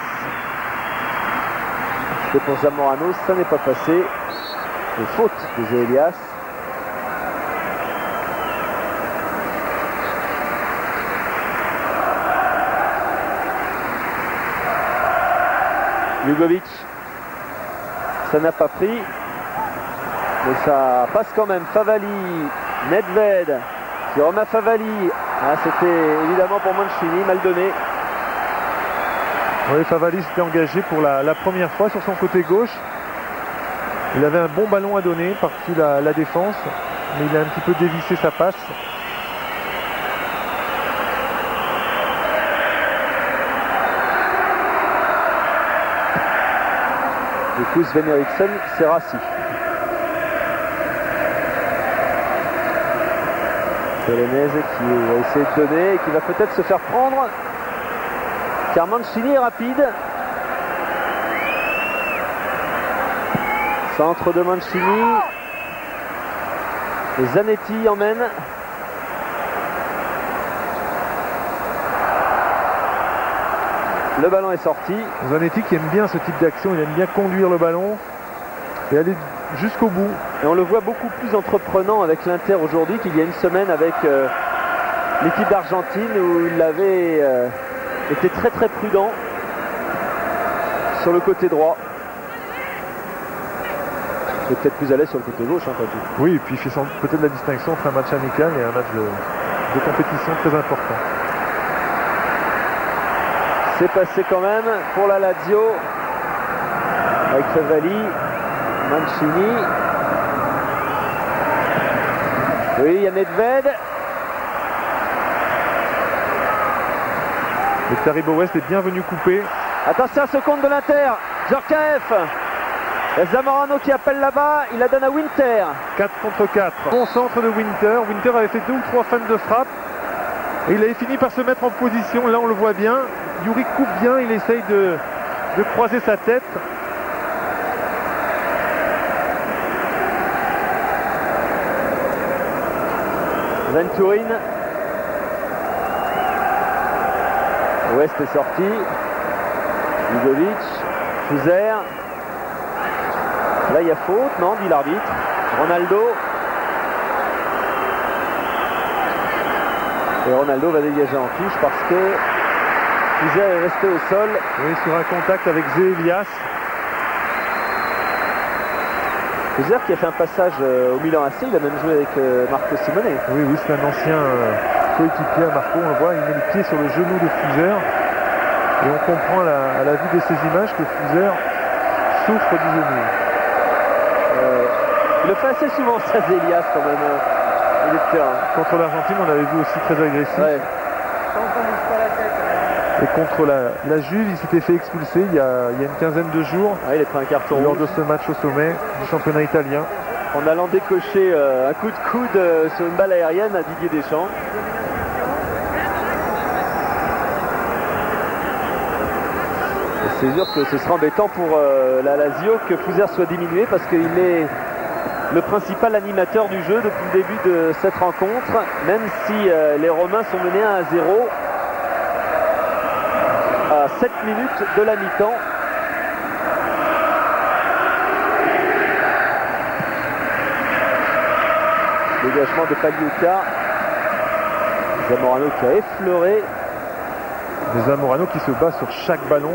C'est pour Zamorano, ça n'est pas passé. Et faute de Zé-Elias. Jugovic, ça n'a pas pris, mais ça passe quand même. Favali, Nedved, qui remet Favali. C'était évidemment pour Mancini, mal donné. Oui, Favali s'était engagé pour la première fois sur son côté gauche. Il avait un bon ballon à donner par-dessus la défense. mais il a un petit peu dévissé sa passe. Du coup, Sven Eriksson s'est rassis. Belenez qui va essayer de donner et qui va peut-être se faire prendre. Car Mancini est rapide. Centre de Mancini. Et Zanetti emmène. Le ballon est sorti. Zanetti qui aime bien ce type d'action, il aime bien conduire le ballon et aller jusqu'au bout. Et on le voit beaucoup plus entreprenant avec l'Inter aujourd'hui qu'il y a une semaine avec l'équipe d'Argentine où il avait été très très prudent sur le côté droit. Il est peut-être plus à l'aise sur le côté gauche, pas tout. Oui, et puis il fait peut-être la distinction entre un match amical et un match de compétition très important. C'est passé quand même pour la Lazio avec Favalli, Mancini. Oui, il y a Nedved. Et Taribo West est bien venu couper. Attention à ce compte de l'Inter. Djorkaeff. Et Zamorano qui appelle là-bas. Il la donne à Winter. 4 contre 4. Bon centre de Winter. Winter avait fait 2 ou 3 feintes de frappe. Et il avait fini par se mettre en position. Là, on le voit bien. Yuri coupe bien. Il essaye de croiser sa tête. Venturin. West est sorti. Lugovic. Fuser. Là il y a faute, non, dit l'arbitre. Ronaldo. Et Ronaldo va dégager en touche parce que Fuser est resté au sol. Oui, sur un contact avec Zé Elias. Fuser qui a fait un passage au Milan AC, il a même joué avec Marco Simone. Oui, c'est un ancien coéquipier à Marco, on le voit, il met le pied sur le genou de Fuser. Et on comprend à la vue de ces images que Fuser souffre du genou. Il le fait assez souvent, ça, Elias, quand même. Il est de terrain. Contre l'Argentine, on l'avait vu aussi très agressif. Ouais. Et contre la Juve, il s'était fait expulser il y a une quinzaine de jours. Ouais, il a pris un carton lors rouge de ce match au sommet du championnat italien. en allant décocher un coup de coude sur une balle aérienne à Didier Deschamps. Et c'est sûr que ce sera embêtant pour la Lazio que Fuser soit diminué parce qu'il est le principal animateur du jeu depuis le début de cette rencontre, même si les Romains sont menés 1-0 à 7 minutes de la mi-temps. Dégagement de Pagliuca. Zamorano qui a effleuré. Zamorano qui se bat sur chaque ballon.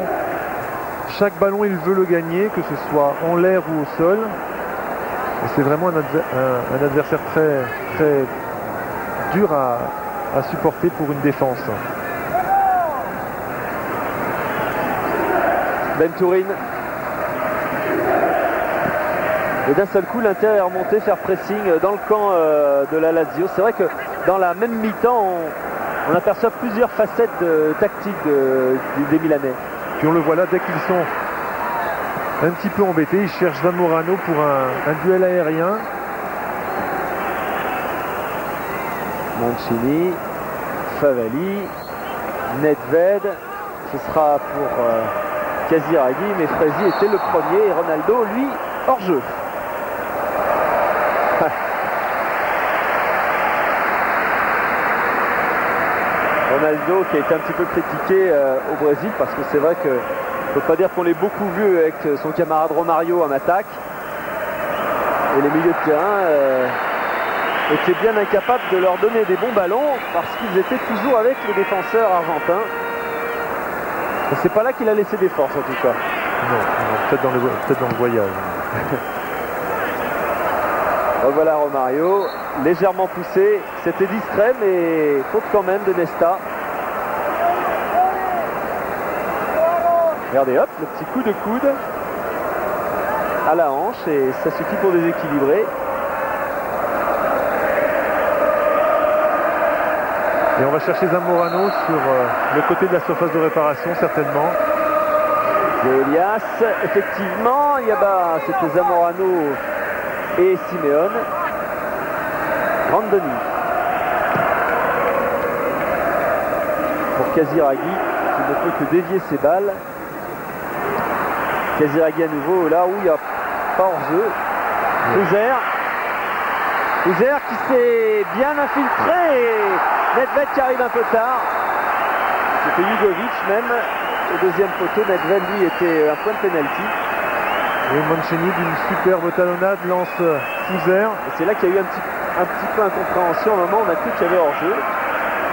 Chaque ballon, il veut le gagner, que ce soit en l'air ou au sol. Et c'est vraiment un adversaire très, très dur à supporter pour une défense. Venturin. Et d'un seul coup, l'Inter est remonté faire pressing dans le camp de la Lazio. C'est vrai que dans la même mi-temps, on aperçoit plusieurs facettes tactiques des Milanais. Puis on le voit là, dès qu'ils sont un petit peu embêtés, ils cherchent Zamorano pour un duel aérien. Mancini, Favalli, Nedved. Ce sera pour Casiraghi, mais Fresi était le premier et Ronaldo, lui, hors jeu. Ronaldo qui a été un petit peu critiqué au Brésil parce que c'est vrai que on ne peut pas dire qu'on l'ait beaucoup vu avec son camarade Romario en attaque. Et les milieux de terrain étaient bien incapables de leur donner des bons ballons parce qu'ils étaient toujours avec les défenseurs argentins. Et c'est pas là qu'il a laissé des forces en tout cas. Non, peut-être dans le voyage. Voilà Romario, légèrement poussé, c'était discret mais faute quand même de Nesta. Regardez hop, le petit coup de coude à la hanche et ça suffit pour déséquilibrer. Et on va chercher Zamorano sur le côté de la surface de réparation, certainement. Et Elias, effectivement, c'était Zamorano et Simeone. Randoni. Pour Casiraghi, qui ne peut que dévier ses balles. Casiraghi à nouveau, là où il n'y a pas hors-jeu. Uzer qui s'est bien infiltré et Nedved qui arrive un peu tard. C'était Jugovic même. Au deuxième poteau, Nedved lui était un point de pénalty. Et Mancini d'une superbe talonnade lance Uzer. Et c'est là qu'il y a eu un petit peu incompréhension. À un moment on a cru qu'il y avait hors-jeu.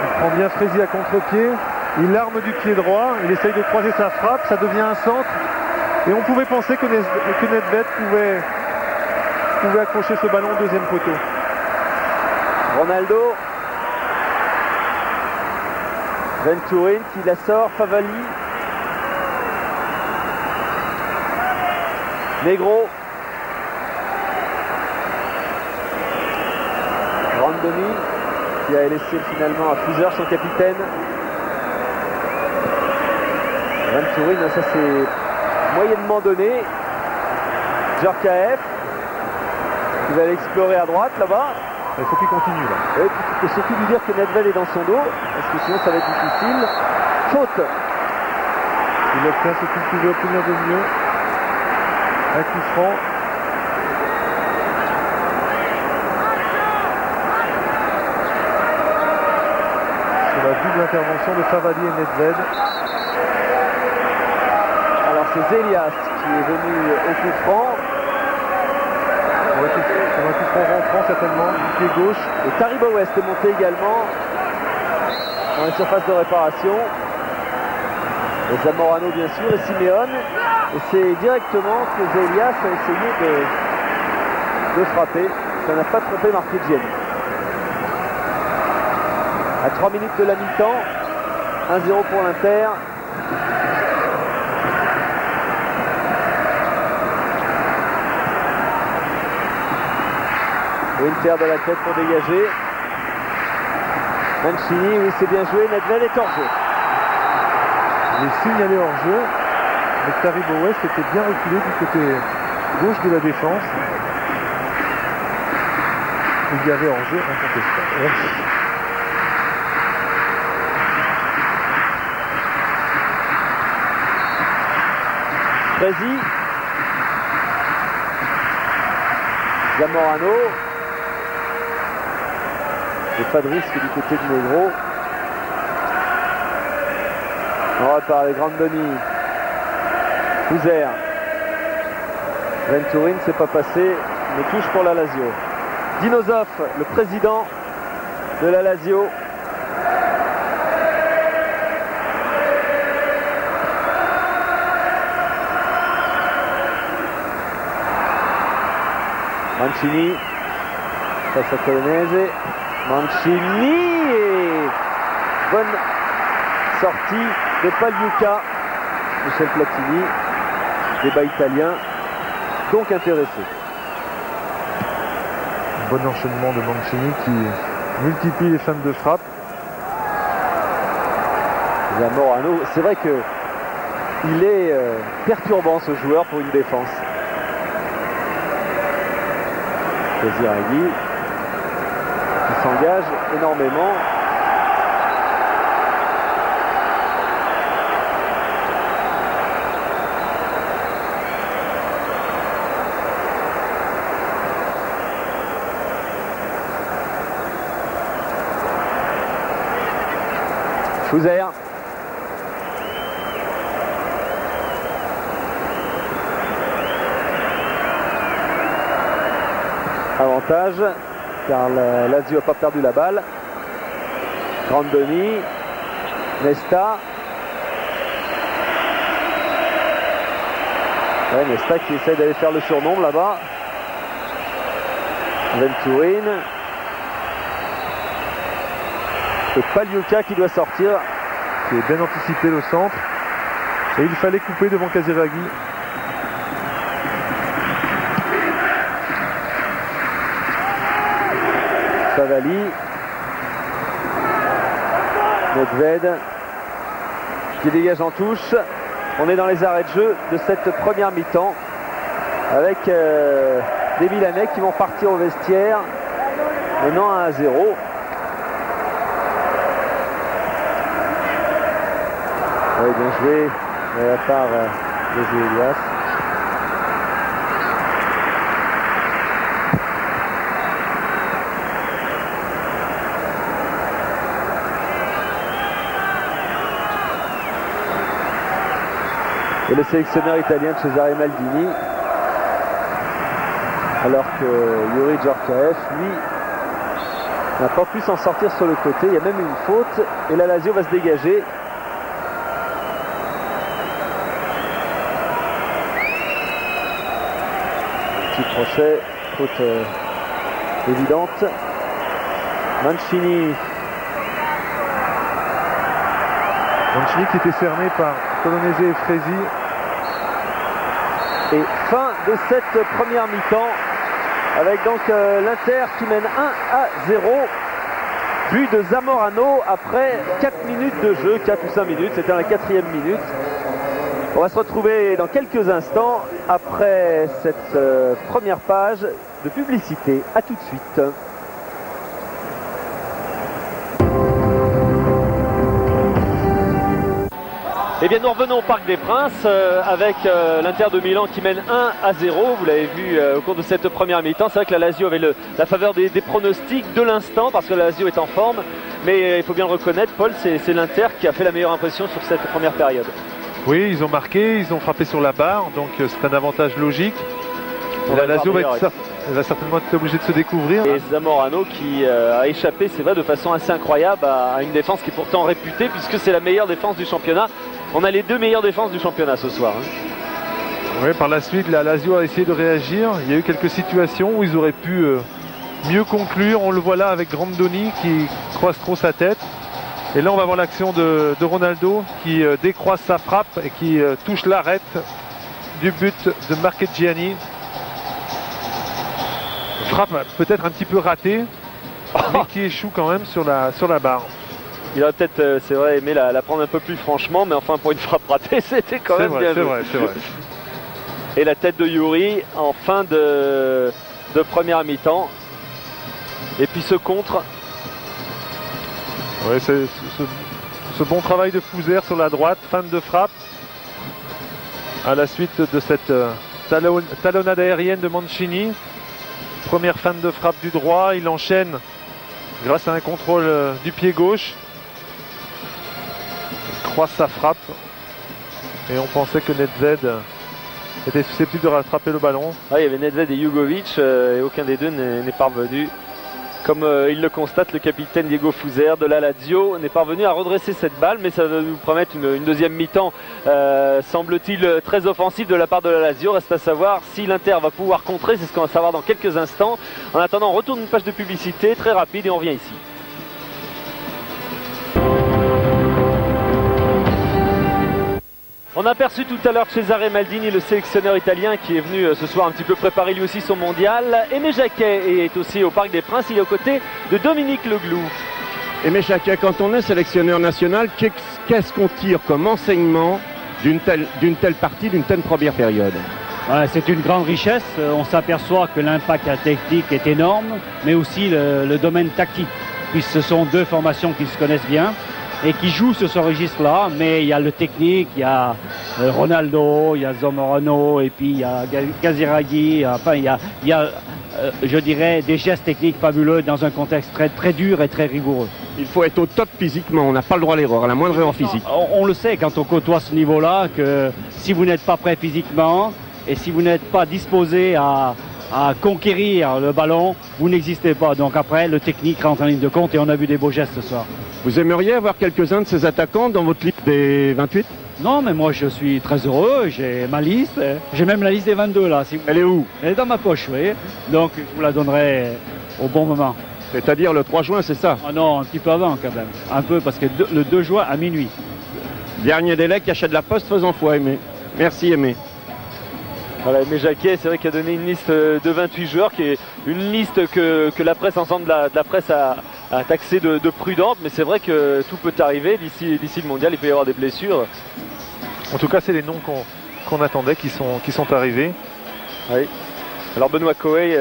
Il prend bien Frézy à contre-pied. Il arme du pied droit. Il essaye de croiser sa frappe. Ça devient un centre. Et on pouvait penser que Nedved pouvait accrocher ce ballon au deuxième poteau. Ronaldo. Venturin qui la sort. Favali. Negro. Randoni qui a laissé finalement à Fuser son capitaine. Venturin, ça c'est moyennement donné. Djorkaeff qui va aller explorer à droite là-bas. Il faut qu'il continue là. Et il faut surtout lui dire que Nedved est dans son dos, parce que sinon ça va être difficile. Faute. Il obtient ce qu'il pouvait obtenir de mieux. Un coup franc. Sur la double intervention de Favali et Nedved. Alors c'est Elias qui est venu au coup franc. On va coup franc rentrant certainement, du pied gauche. Et Taribo West est monté également dans la surface de réparation. Et Zamorano bien sûr, et Simeone. Et c'est directement que Elias a essayé de frapper. Ça n'a pas trompé Marchegiani. À 3 minutes de la mi-temps, 1-0 pour l'Inter. Winter de la tête pour dégager. Mancini, oui c'est bien joué, Nedved est hors jeu. Il est signalé hors jeu. Mais Taribo West était bien reculé du côté gauche de la défense. Il y avait hors jeu incontestable. Frézy. Zamorano. Et pas de risque du côté de Negro. On repart avec Randoni. Fuser. Venturin, c'est pas passé. Une touche pour la Lazio. Dino Zoff, le président de la Lazio. Mancini face à Colonese. Mancini et bonne sortie de Pagliuca. Michel Platini, débat italien, donc intéressé. Bon enchaînement de Mancini qui multiplie les feintes de frappe. Zamorano, c'est vrai que il est perturbant ce joueur pour une défense. Casiraghi qui s'engage énormément. Fuser. Avantage, car la Lazio n'a pas perdu la balle. Randoni, Nesta. Ouais, Nesta qui essaie d'aller faire le surnombre là-bas. Venturin. Et Pagliuca qui doit sortir. Qui est bien anticipé le centre. Et il fallait couper devant Casiraghi. Favali. Nedved qui dégage en touche. On est dans les arrêts de jeu de cette première mi-temps avec des Milanais qui vont partir au vestiaire menant 1-0. Oui, bien joué de la part de Elias. Et le sélectionneur italien Cesare Maldini, alors que Yuri Djorkaeff, lui, n'a pas pu s'en sortir sur le côté. Il y a même une faute et la Lazio va se dégager. Petit crochet, faute évidente. Mancini qui était cerné par Colonese et Fresi. Et fin de cette première mi-temps avec donc l'Inter qui mène 1-0. But de Zamorano après 4 minutes de jeu, 4 ou 5 minutes, c'était la 4e minute. On va se retrouver dans quelques instants après cette première page de publicité. A tout de suite. Eh bien, nous revenons au Parc des Princes avec l'Inter de Milan qui mène 1-0. Vous l'avez vu au cours de cette première mi-temps. C'est vrai que la Lazio avait la faveur des pronostics de l'instant parce que la Lazio est en forme. Mais il faut bien le reconnaître, Paul, c'est l'Inter qui a fait la meilleure impression sur cette première période. Oui, ils ont marqué, ils ont frappé sur la barre, donc c'est un avantage logique. La Lazio va certainement être obligée de se découvrir. Et Zamorano qui a échappé, c'est vrai, de façon assez incroyable à une défense qui est pourtant réputée puisque c'est la meilleure défense du championnat. On a les 2 meilleures défenses du championnat ce soir. Oui, par la suite, la Lazio a essayé de réagir. Il y a eu quelques situations où ils auraient pu mieux conclure. On le voit là avec Grandoni qui croise trop sa tête. Et là, on va voir l'action de Ronaldo qui décroise sa frappe et qui touche l'arête du but de Marchegiani. Frappe peut-être un petit peu ratée, mais qui échoue quand même sur la barre. Il aurait peut-être, c'est vrai, aimé la prendre un peu plus franchement, mais enfin pour une frappe ratée, c'était quand même bien vu. C'est vrai. Et la tête de Yuri en fin de première mi-temps. Et puis ce contre. Oui, c'est ce bon travail de Fouzer sur la droite, fin de frappe. À la suite de cette talonnade aérienne de Mancini. Première fin de frappe du droit, il enchaîne grâce à un contrôle du pied gauche. Il croise sa frappe. Et on pensait que Nedved était susceptible de rattraper le ballon. Ah, il y avait Nedved et Jugovic et aucun des deux n'est parvenu. Comme il le constate, le capitaine Diego Fouzer de la Lazio n'est parvenu à redresser cette balle, mais ça va nous promettre une deuxième mi-temps, semble-t-il, très offensive de la part de la Lazio. Reste à savoir si l'Inter va pouvoir contrer, c'est ce qu'on va savoir dans quelques instants. En attendant, on retourne une page de publicité très rapide et on revient ici. On a aperçu tout à l'heure Cesare Maldini, le sélectionneur italien qui est venu ce soir un petit peu préparer lui aussi son mondial. Aimé Jacquet est aussi au Parc des Princes, il est aux côtés de Dominique Leglou. Aimé Jacquet, quand on est sélectionneur national, qu'est-ce qu'on tire comme enseignement d'une telle partie, d'une telle première période? C'est une grande richesse, on s'aperçoit que l'impact technique est énorme, mais aussi le domaine tactique, puisque ce sont deux formations qui se connaissent bien et qui jouent sur ce registre-là, mais il y a le technique, il y a Ronaldo, il y a Zamorano, et puis il y a Casiraghi, enfin il y a je dirais, des gestes techniques fabuleux dans un contexte très, très dur et très rigoureux. Il faut être au top physiquement, on n'a pas le droit à l'erreur, à la moindre erreur physique. On le sait quand on côtoie ce niveau-là, que si vous n'êtes pas prêt physiquement, et si vous n'êtes pas disposé à conquérir le ballon, vous n'existez pas. Donc après, le technique rentre en ligne de compte et on a vu des beaux gestes ce soir. Vous aimeriez avoir quelques-uns de ces attaquants dans votre liste des 28 ? Non, mais moi je suis très heureux, j'ai ma liste, j'ai même la liste des 22 là. Elle est où ? Elle est dans ma poche, oui. Donc je vous la donnerai au bon moment. C'est-à-dire le 3 juin, c'est ça ? Ah non, un petit peu avant quand même. Un peu, parce que le 2 juin à minuit. Dernier délai, cachet de la poste faisant foi, Aimé. Merci, Aimé. Voilà, Aimé Jacquet, c'est vrai qu'il a donné une liste de 28 joueurs, qui est une liste que la presse, ensemble de la presse taxé de prudente, mais c'est vrai que tout peut arriver. D'ici le mondial, il peut y avoir des blessures. En tout cas, c'est les noms qu'on attendait qui sont arrivés. Oui. Alors Benoît Coey,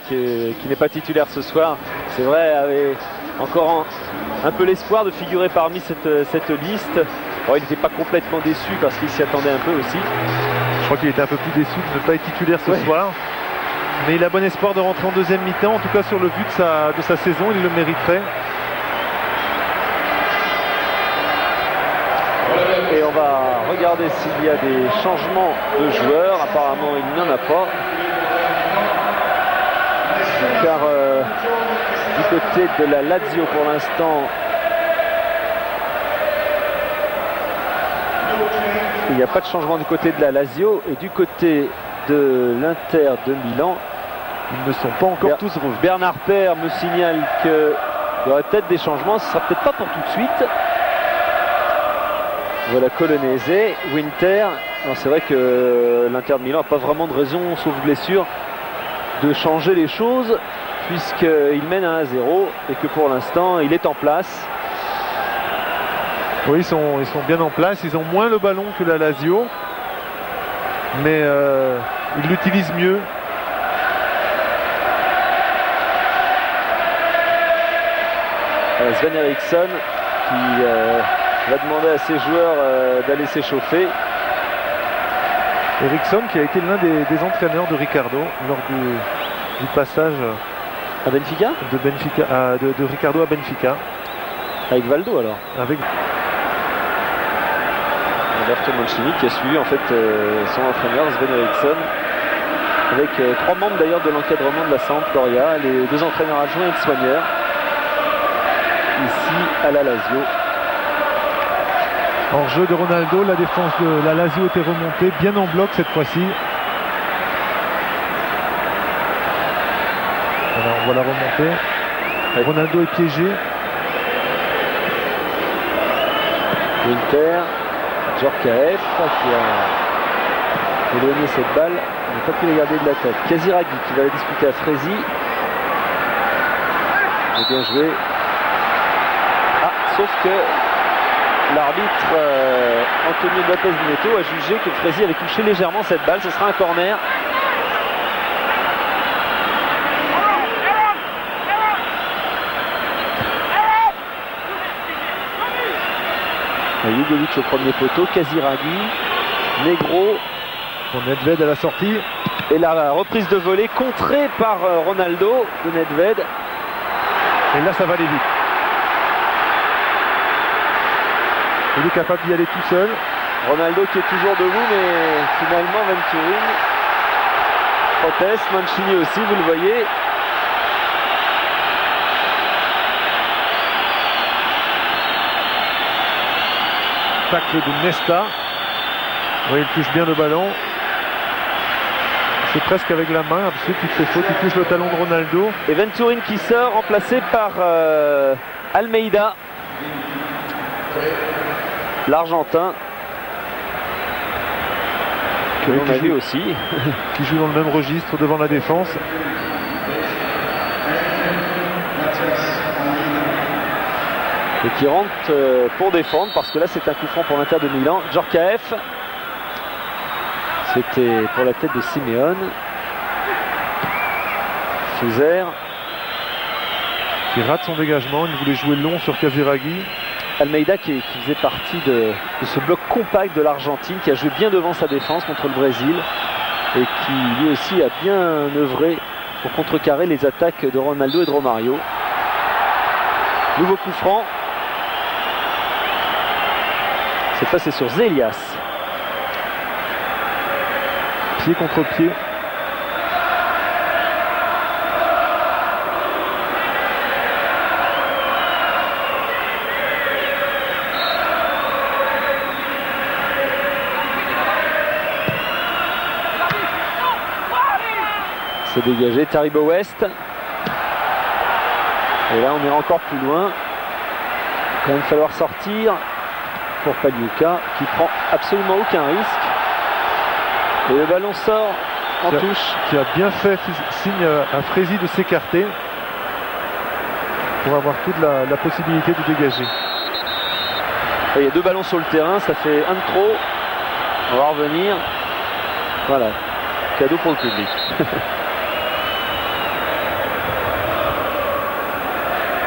qui n'est pas titulaire ce soir, c'est vrai, avait encore un peu l'espoir de figurer parmi cette liste. Bon, il n'était pas complètement déçu parce qu'il s'y attendait un peu aussi. Je crois qu'il était un peu plus déçu de ne pas être titulaire ce soir. Mais il a bon espoir de rentrer en deuxième mi-temps. En tout cas, sur le but de sa saison, il le mériterait. Et on va regarder s'il y a des changements de joueurs. Apparemment, il n'y en a pas. Car du côté de la Lazio, pour l'instant, il n'y a pas de changement du côté de la Lazio. Et du côté de l'Inter de Milan, ils ne sont pas encore tous revenus. Bernard Père me signale qu'il y aurait peut-être des changements. Ce ne sera peut-être pas pour tout de suite. Voilà Colonese, Winter. C'est vrai que l'Inter de Milan n'a pas vraiment de raison, sauf blessure, de changer les choses, puisqu'il mène à 1-0 et que pour l'instant il est en place. Oui, ils sont bien en place. Ils ont moins le ballon que la Lazio, mais ils l'utilisent mieux. Sven Eriksson qui va demander à ses joueurs d'aller s'échauffer. Eriksson qui a été l'un des entraîneurs de Ricardo lors du passage à Benfica de Ricardo à Benfica. Avec Valdo alors. Avec Roberto Mancini qui a suivi en fait son entraîneur Sven Eriksson, avec 3 membres d'ailleurs de l'encadrement de la Sampdoria, les 2 entraîneurs adjoints et le soigneur ici à la Lazio. En jeu de Ronaldo, la défense de la Lazio était remontée, bien en bloc cette fois-ci. Alors on voit la remontée. Ronaldo est piégé. Winter, Djorkaeff qui a éloigné cette balle, il n'a pas pu la garder de la tête. Casiraghi qui va la disputer à Frézy. Et bien joué. Sauf que l'arbitre Antonio Lopez Neto a jugé que Frézy avait touché légèrement cette balle. Ce sera un corner. Jugovic au premier poteau, Casiraghi, Negro. Pour Nedved à la sortie. Et la reprise de volée contrée par Ronaldo de Nedved. Et là ça va aller vite. Il est capable d'y aller tout seul. Ronaldo qui est toujours debout, mais finalement Venturini proteste, Mancini aussi, vous le voyez. Tacle de Nesta. Oui, il touche bien le ballon. C'est presque avec la main. Ensuite, il fait faute. Il touche le talon de Ronaldo. Et Venturini qui sort, remplacé par Almeida, l'Argentin, que l'on a vu aussi. Qui joue dans le même registre devant la défense. Et qui rentre pour défendre, parce que là c'est un coup franc pour l'Inter de Milan. Djorkaeff, c'était pour la tête de Simeone. Fouzer qui rate son dégagement, il voulait jouer long sur Casiraghi. Almeida qui faisait partie de ce bloc compact de l'Argentine, qui a joué bien devant sa défense contre le Brésil et qui lui aussi a bien œuvré pour contrecarrer les attaques de Ronaldo et de Romario. Nouveau coup franc. Cette fois c'est sur Zelias. Pied contre pied. C'est dégagé, Taribo West. Et là on est encore plus loin. Il va quand même falloir sortir pour Pagliuca qui prend absolument aucun risque. Et le ballon sort en touche. Qui a bien fait signe à Frézy de s'écarter. pour avoir toute la possibilité de dégager. Et il y a 2 ballons sur le terrain, ça fait un de trop. On va revenir. Voilà, cadeau pour le public.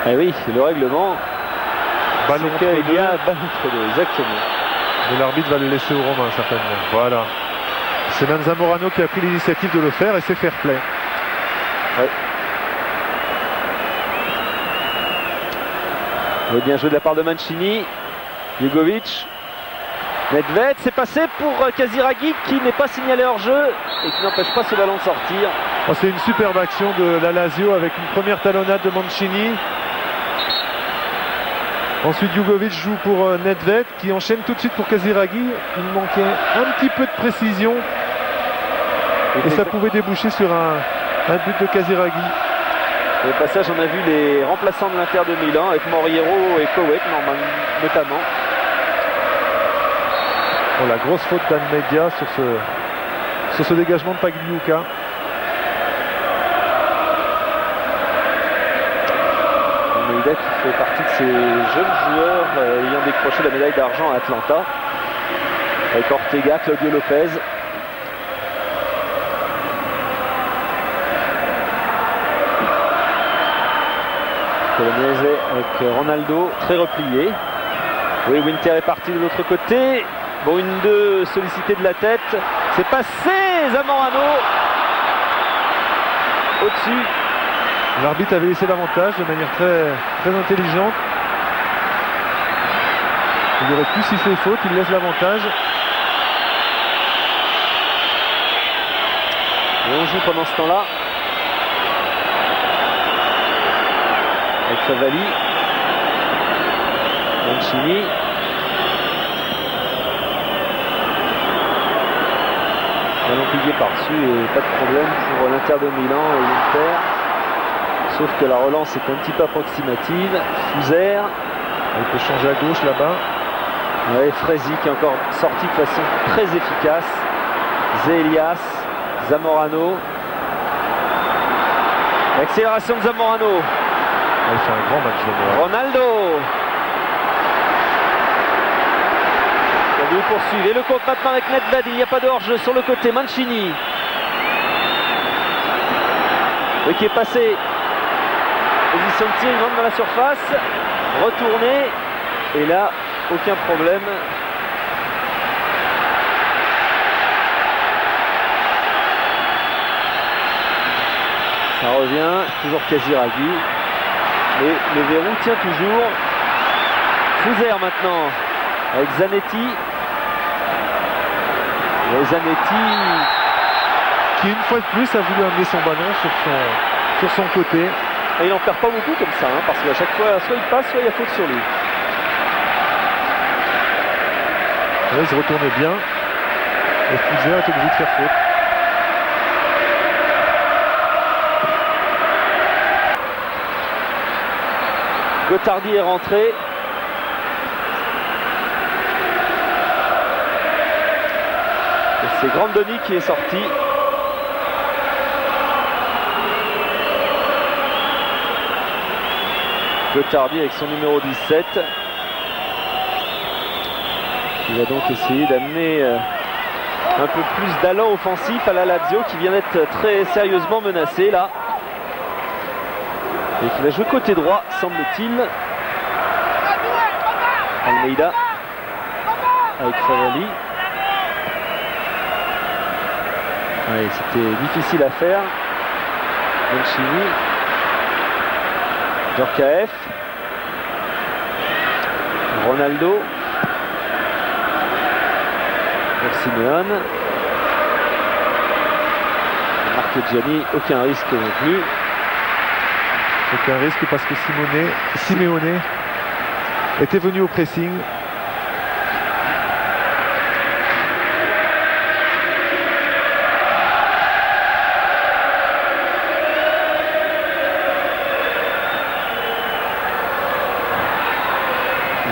Et oui, le règlement, Ballon c'est qu'il entre y a deux. ballon entre deux, exactement. Mais l'arbitre va le laisser aux Romains certainement. Voilà. C'est même Zamorano qui a pris l'initiative de le faire et c'est fair play. Ouais. Et bien joué de la part de Mancini. Jugovic. Nedved, c'est passé pour Casiraghi qui n'est pas signalé hors jeu et qui n'empêche pas ce ballon de sortir. Oh, c'est une superbe action de la Lazio avec une première talonnade de Mancini. Ensuite Jugovic joue pour Nedved qui enchaîne tout de suite pour Casiraghi. Il manquait un petit peu de précision et ça pouvait déboucher sur un but de Casiraghi. Au passage, on a vu les remplaçants de l'Inter de Milan avec Moriero et Kowet notamment. Oh, la grosse faute d'Almeida sur ce dégagement de Pagliuca. Almeida qui fait partie de ces jeunes joueurs ayant décroché la médaille d'argent à Atlanta. Avec Ortega, Claudio Lopez. Bolognese avec Ronaldo, très replié. Oui, Winter est parti de l'autre côté. Bon, une 2 sollicité de la tête. C'est passé, Zamorano. Au-dessus. L'arbitre avait laissé l'avantage de manière très, très intelligente. Il aurait pu siffler faute, il laisse l'avantage. Et on joue pendant ce temps-là. Avec Favali. Mancini. Ballon plié par-dessus et pas de problème pour l'Inter de Milan et l'Inter. Sauf que la relance est un petit peu approximative. Fuser. Il peut changer à gauche là-bas. Ouais, Fresi qui est encore sorti de façon très efficace. Zelias. Zamorano. Accélération de Zamorano. Il fait un grand match de Ronaldo. Vous poursuivez le compte maintenant avec Nedved, il n'y a pas de hors-jeu sur le côté. Mancini. Oui, qui est passé. Position de tir, il rentre dans la surface. Retourné. Et là, aucun problème. Ça revient, toujours Casiraghi. Et le verrou tient toujours. Fuser maintenant avec Zanetti. Et Zanetti qui une fois de plus a voulu amener son ballon sur son côté. Et il n'en perd pas beaucoup comme ça, parce qu'à chaque fois, soit il passe, soit il y a faute sur lui. Ouais, il se retournait bien. Et Fuser est obligé de faire faute. Gottardi est rentré. Et c'est Grandoni qui est sorti. Gottardi avec son numéro 17. Il va donc essayer d'amener un peu plus d'allant offensif à la Lazio qui vient d'être très sérieusement menacée là. Et qui va jouer côté droit, semble-t-il. Almeida avec Favali. Ouais, c'était difficile à faire. Mancini. Djorkaeff. Ronaldo. Pour Simeone. Marchegiani, aucun risque non plus. Aucun risque parce que Simeone était venu au pressing.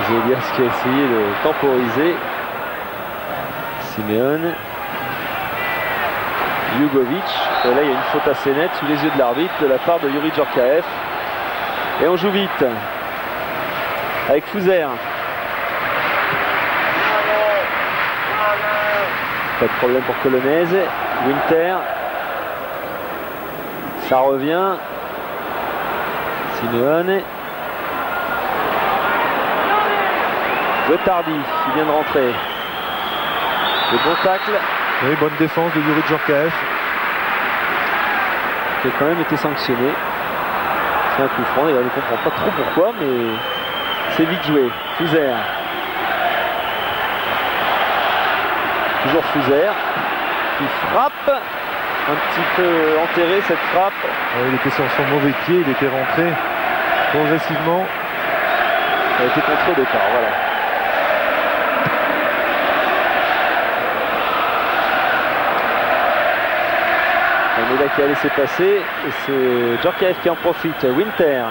Zelias qui a essayé de temporiser. Simeone. Jugovic. Et là il y a une faute assez nette sous les yeux de l'arbitre de la part de Yuri Djorkaeff. Et on joue vite. Avec Fouzère. Pas de problème pour Colonese. Winter. Ça revient. Simeone. Gotardi qui vient de rentrer. Le bon tacle. Oui, bonne défense de Yuri Djorkaeff. Qui a quand même été sanctionné. C'est un coup franc, et on ne comprend pas trop pourquoi, mais c'est vite joué. Fouzère. Toujours Fouzère qui frappe. Un petit peu enterré cette frappe. Il était sur son mauvais pied, il était rentré progressivement. Ça a été contre au départ, voilà. Almeida qui a laissé passer et c'est Djorkaeff qui en profite. Winter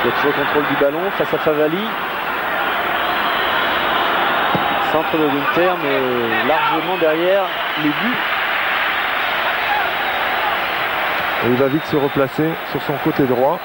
qui a toujours le contrôle du ballon face à Favali. Centre de Winter mais largement derrière les buts. Et il va vite se replacer sur son côté droit.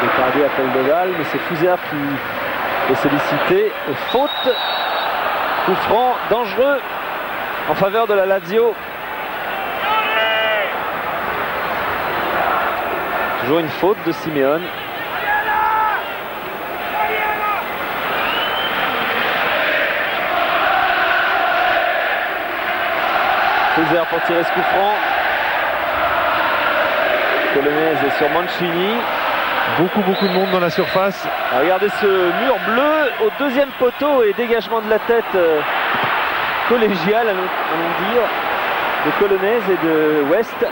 Gotardi appelle de balle, mais c'est Fouzère qui est sollicité. Et faute, coup franc, dangereux en faveur de la Lazio. Toujours une faute de Simeone. Fouzère pour tirer ce coup franc. Colonese est sur Mancini. Beaucoup de monde dans la surface. Regardez ce mur bleu au deuxième poteau et dégagement de la tête collégial, allons dire, de Colonese et de West.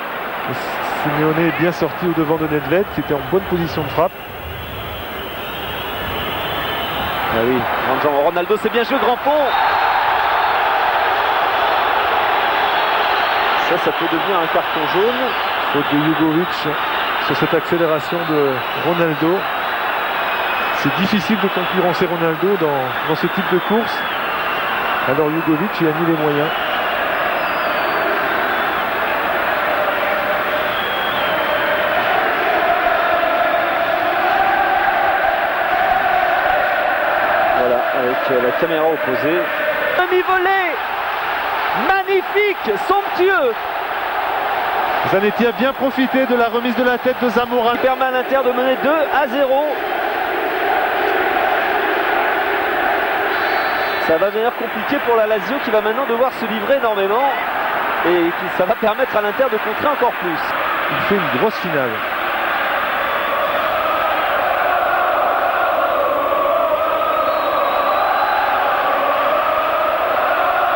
Simeone est bien sorti au devant de Nedved qui était en bonne position de frappe. Ah oui, Ronaldo c'est bien joué, grand pont. Ça peut devenir un carton jaune. Faute de Jugovic sur cette accélération de Ronaldo. C'est difficile de concurrencer Ronaldo dans ce type de course. Alors Jugovic, il a mis les moyens. Voilà, avec la caméra opposée. Demi-volée magnifique, somptueux. Zanetti a bien profité de la remise de la tête de Zamora. Il permet à l'Inter de mener 2-0. Ça va devenir compliqué pour la Lazio qui va maintenant devoir se livrer énormément. Et ça va permettre à l'Inter de contrer encore plus. Il fait une grosse finale.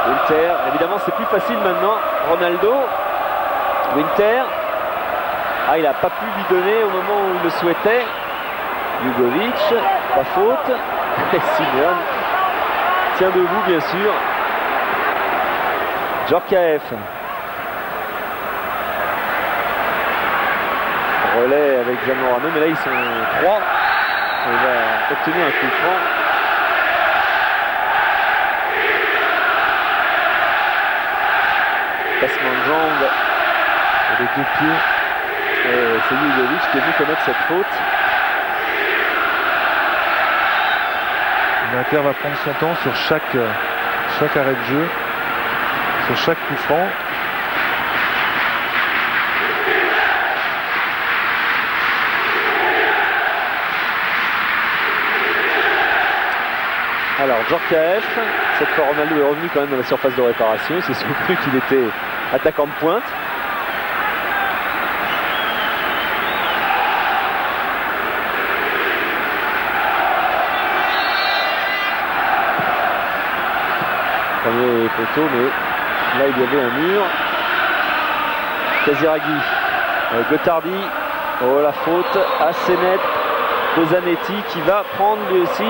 Winter, évidemment c'est plus facile maintenant. Ronaldo. Winter, il n'a pas pu lui donner au moment où il le souhaitait. Jugovic, pas faute. Et Simeone tient debout bien sûr. Djorkaeff. Relais avec Zamorano, mais là ils sont 3. Il va obtenir un coup franc. Passement de jambe. Les deux pieds. C'est Jugovic qui est venu commettre cette faute. L'Inter va prendre son temps sur chaque arrêt de jeu, sur chaque coup franc. Alors Djorkaeff, cette fois Ronaldo est revenu quand même dans la surface de réparation. Il s'est souvenu qu'il était attaquant de pointe. Premier poteau, mais là il y avait un mur. Casiraghi, Gotardi, oh la faute assez nette de Zanetti qui va prendre lui aussi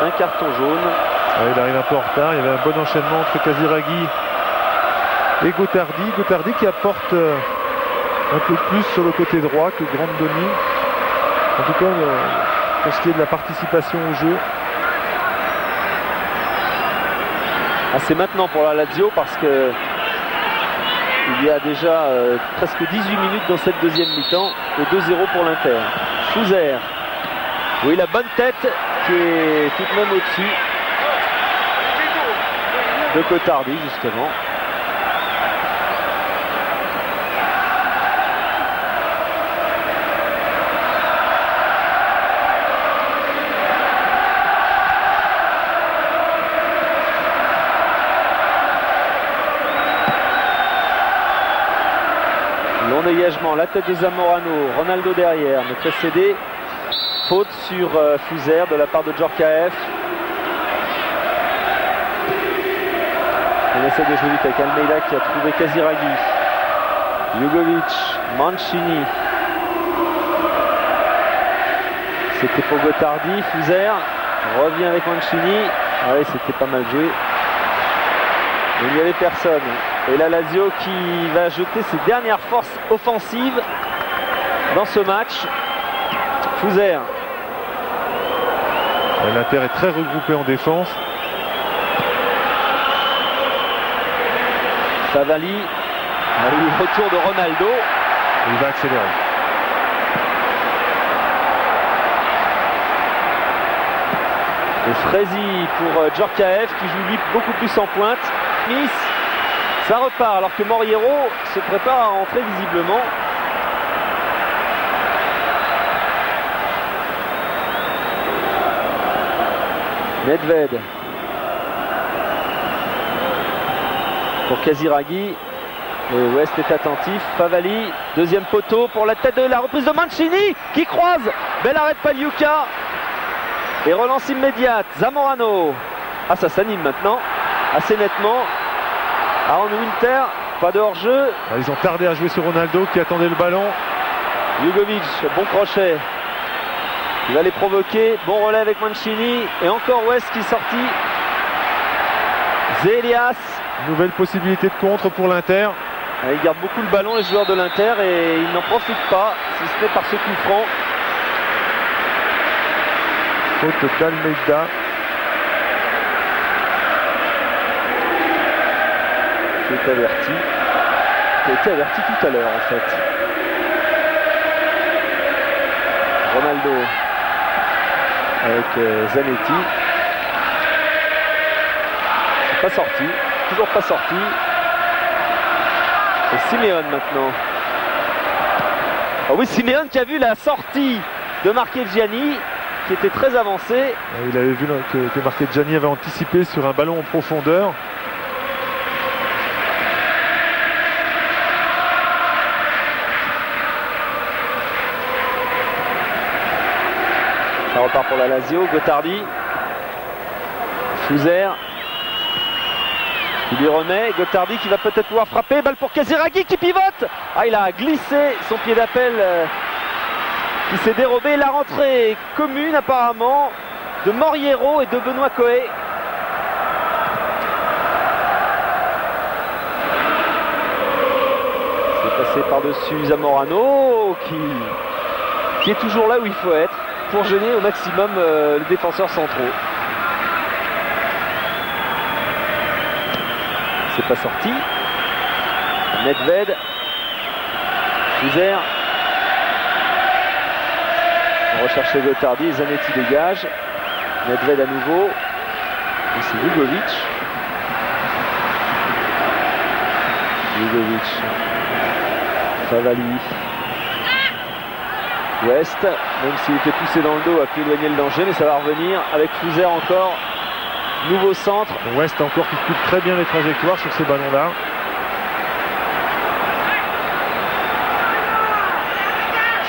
un carton jaune. Il arrive un peu en retard, il y avait un bon enchaînement entre Casiraghi et Gotardi. Gotardi qui apporte un peu plus sur le côté droit que Grandoni. En tout cas, pour ce qui est de la participation au jeu. Ah, c'est maintenant pour la Lazio parce que il y a déjà presque 18 minutes dans cette deuxième mi-temps et 2-0 pour l'Inter. Fouzer. Oui, la bonne tête qui est tout de même au-dessus de Cotardi justement. Long dégagement, la tête de Zamorano, Ronaldo derrière, mais précédé. Faute sur Fouzer de la part de Djorkaeff. On essaie de jouer vite avec Almeida qui a trouvé Casiraghi. Jugovic, Mancini. C'était pour Gotardi, Fouzer revient avec Mancini. Ah oui, c'était pas mal joué. Mais il n'y avait personne. Et la Lazio qui va jeter ses dernières forces offensives dans ce match. Fouzer. L'Inter est très regroupé en défense. Favali. Retour de Ronaldo. Il va accélérer. Et Fresi pour Djorkaeff qui joue lui beaucoup plus en pointe. Nice. Ça repart alors que Moriero se prépare à rentrer visiblement. Nedved pour Casiraghi. Et West est attentif. Favali, deuxième poteau pour la tête de la reprise de Mancini qui croise. Bel arrêt de Pagliuca. Et relance immédiate. Zamorano. Ah, ça s'anime maintenant assez nettement. Aaron Winter, pas de hors-jeu. Ils ont tardé à jouer sur Ronaldo qui attendait le ballon. Jugovic, bon crochet. Il va les provoquer. Bon relais avec Mancini. Et encore West qui est sorti. Zelias. Nouvelle possibilité de contre pour l'Inter. Il garde beaucoup le ballon les joueurs de l'Inter et ils n'en profitent pas, si ce n'est par ce coup franc. Faute d'Almeida. Qui est averti. Qui a été averti tout à l'heure en fait. Ronaldo avec Zanetti. C'est pas sorti. Toujours pas sorti. Et Simeone maintenant. Ah oui, Simeone qui a vu la sortie de Marchegiani qui était très avancé. Il avait vu que Marchegiani avait anticipé sur un ballon en profondeur. Ça repart pour la Lazio. Gotardi. Fouzer. Il lui remet, Gotardi qui va peut-être pouvoir frapper, balle pour Casiraghi qui pivote. Ah, il a glissé son pied d'appel qui s'est dérobé. La rentrée commune apparemment de Moriero et de Benoît Coé. C'est passé par-dessus Zamorano qui est toujours là où il faut être pour gêner au maximum les défenseurs centraux. C'est pas sorti. Nedved. Fouzer. On recherche Gotardi. Zanetti dégage. Nedved à nouveau. Et c'est Jugovic. Jugovic. Favali. West. Même s'il était poussé dans le dos, a pu éloigner le danger, mais ça va revenir avec Fouzer encore. Nouveau centre. West encore qui coupe très bien les trajectoires sur ces ballons-là.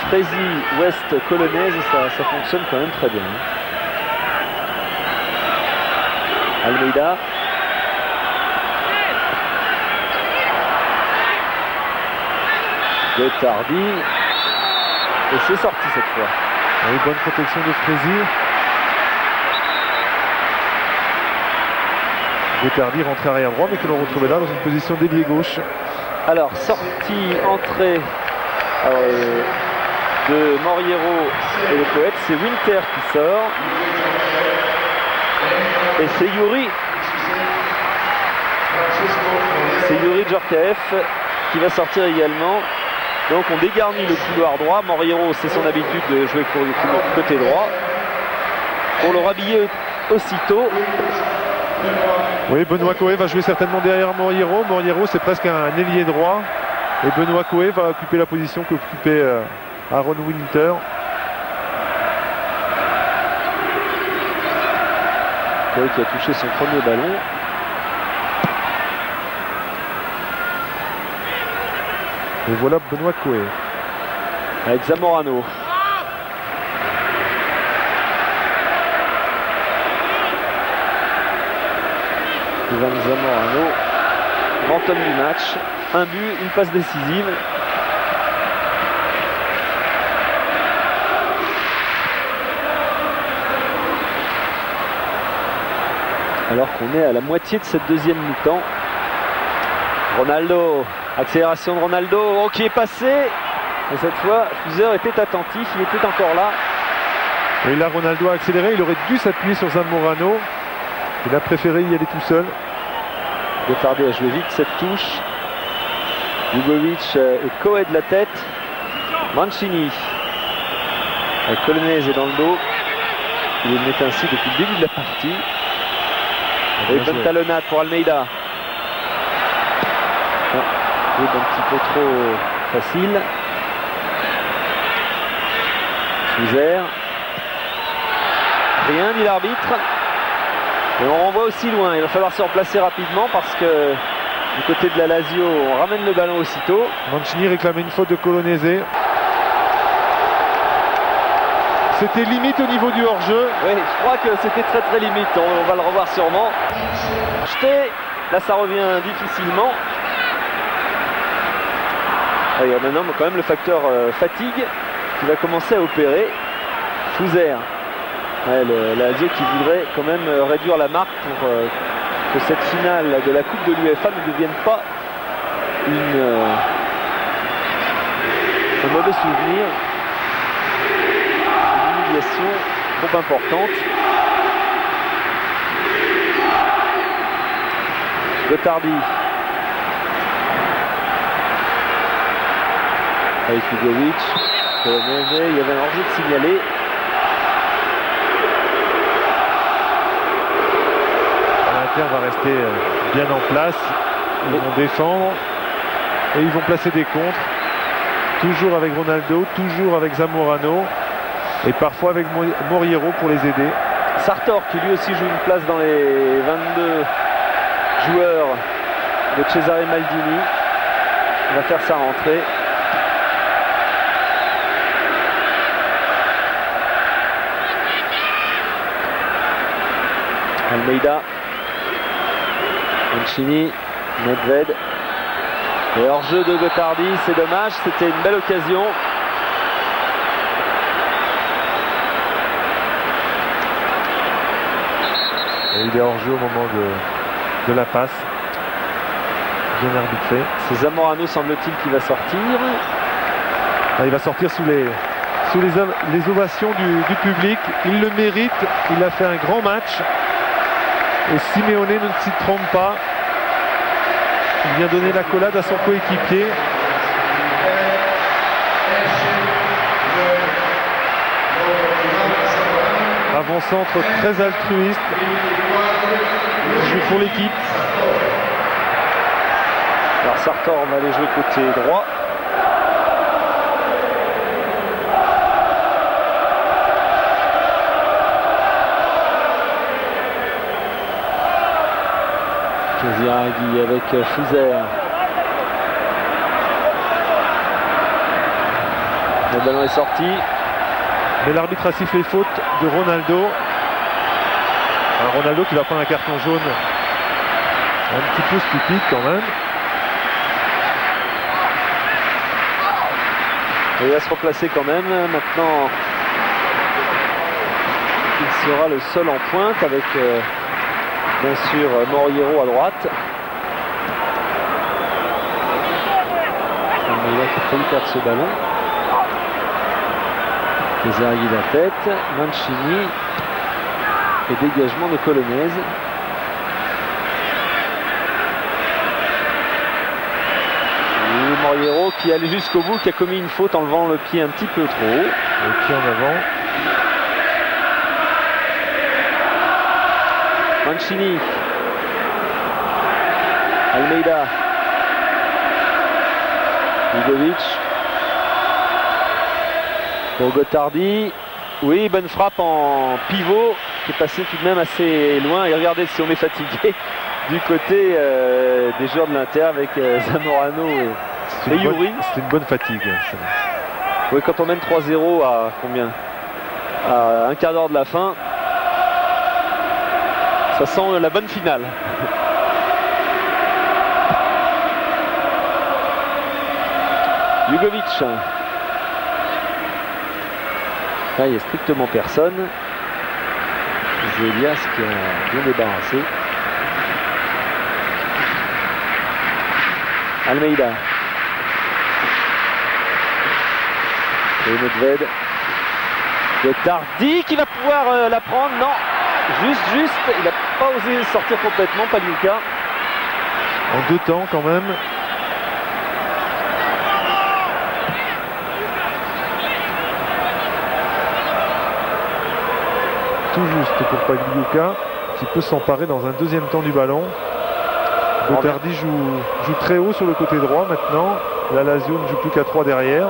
Fresi, West, Colonnaise, ça fonctionne quand même très bien. Almeida. Gotardi. Et c'est sorti cette fois. Oui, bonne protection de Fresi. Gotardi rentré arrière droit mais que l'on retrouvait là dans une position d'ailier gauche. Alors sortie, entrée Alors, de Moriero et le poète, c'est Winter qui sort. Et c'est Yuri. C'est Yuri Djorkaeff qui va sortir également. Donc on dégarnit le couloir droit. Moriero, c'est son habitude de jouer pour le côté droit. Pour le rhabiller aussitôt. Oui, Benoît Coé va jouer certainement derrière Moriero. Moriero, c'est presque un ailier droit. Et Benoît Coé va occuper la position qu'occupait Aaron Winter. Coé qui a touché son premier ballon. Et voilà Benoît Coé. Avec Zamorano. Ivan Zamorano, grand homme du match, un but, une passe décisive. Alors qu'on est à la moitié de cette deuxième mi-temps. Ronaldo, accélération de Ronaldo, oh, qui est passé. Et cette fois, Fuser était attentif, il était encore là. Et là, Ronaldo a accéléré, il aurait dû s'appuyer sur Zamorano. Il a préféré y aller tout seul. Gotardi a joué vite cette touche. Jugovic et Coé de la tête. Mancini avec Colonese dans le dos. Il est met ainsi depuis le début de la partie. Et bonne talonnade pour Almeida. Un petit peu trop facile. Fuser. Rien, dit l'arbitre. Et on renvoie aussi loin. Il va falloir se replacer rapidement parce que du côté de la Lazio, on ramène le ballon aussitôt. Mancini réclamait une faute de Colonese. C'était limite au niveau du hors-jeu. Oui, je crois que c'était très très limite. On va le revoir sûrement. Jeté. Là, ça revient difficilement. Et il y a maintenant quand même le facteur fatigue qui va commencer à opérer. Fuser. Ouais, la Lazio qui voudrait quand même réduire la marque pour que cette finale de la Coupe de l'UEFA ne devienne pas un mauvais souvenir, une humiliation trop importante. Gotardi avec Jugovic, il y avait un hors-jeu de signalé. Va rester bien en place, ils vont défendre et ils vont placer des contres, toujours avec Ronaldo, toujours avec Zamorano et parfois avec Moriero pour les aider. Sartor qui lui aussi joue une place dans les 22 joueurs de Cesare Maldini va faire sa rentrée. Almeida, Mancini, Nedved. Et hors-jeu de Gotardi, c'est dommage, c'était une belle occasion. Et il est hors-jeu au moment de la passe. Bien arbitré. C'est Zamorano, semble-t-il, qui va sortir. Il va sortir sous les ovations du public. Il le mérite, il a fait un grand match. Et Simeone ne s'y trompe pas. Il vient donner l'accolade à son coéquipier. Avant-centre très altruiste. Il joue pour l'équipe. Alors Sartor va aller jouer côté droit. Casiraghi avec Fuser. Le ballon est sorti. Mais l'arbitre a sifflé faute de Ronaldo. Un Ronaldo qui va prendre un carton jaune un petit peu stupide quand même. Et il va se replacer quand même. Maintenant, il sera le seul en pointe avec bien sûr Moriero à droite. Il a failli perdre ce ballon. Casiraghi la tête, Mancini et dégagement de Colonnaise. Et Moriero qui allait jusqu'au bout, qui a commis une faute en levant le pied un petit peu trop haut. Le pied en avant. Mancini, Almeida, Lugovic, pour Gottardi. Oui, bonne frappe en pivot qui est passé tout de même assez loin. Et regardez si on est fatigué du côté des joueurs de l'Inter avec Zamorano et Youri. C'est une bonne fatigue. Oui, quand on mène 3-0 à combien? À un quart d'heure de la fin, ça sent la bonne finale. Jugovic. Là, il n'y a strictement personne. Zelias qui a bien débarrassé. Almeida. Et Nedved. Gottardi qui va pouvoir la prendre. Non, juste. Il n'a pas osé sortir complètement, Pagliuca. En 2 temps quand même. Tout juste pour Pagliuca qui peut s'emparer dans un 2e temps du ballon. Gottardi joue très haut sur le côté droit maintenant. La Lazio ne joue plus qu'à 3 derrière.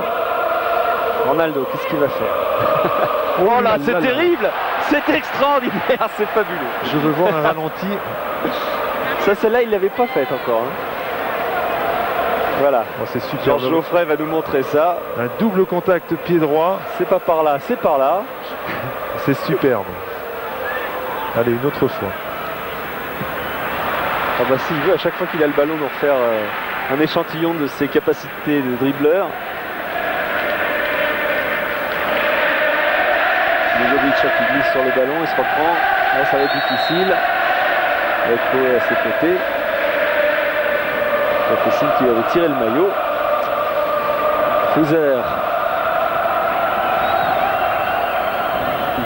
Ronaldo, qu'est-ce qu'il va faire? Oh là, c'est terrible! C'est extraordinaire, c'est fabuleux. Je veux voir un ralenti. Ça, celle-là, il ne l'avait pas faite encore. Hein. Voilà. Oh, c'est super. Georges Geoffrey va nous montrer ça. Un double contact pied droit. C'est pas par là, c'est par là. C'est superbe. Allez, une autre fois. Ah bah s'il veut à chaque fois qu'il a le ballon nous refaire un échantillon de ses capacités de dribbleur. Lugovic qui glisse sur le ballon, il se reprend. Là ça va être difficile. Avec Koé à ses côtés. Ça fait signe qu'il avait tiré le maillot. Fouzer.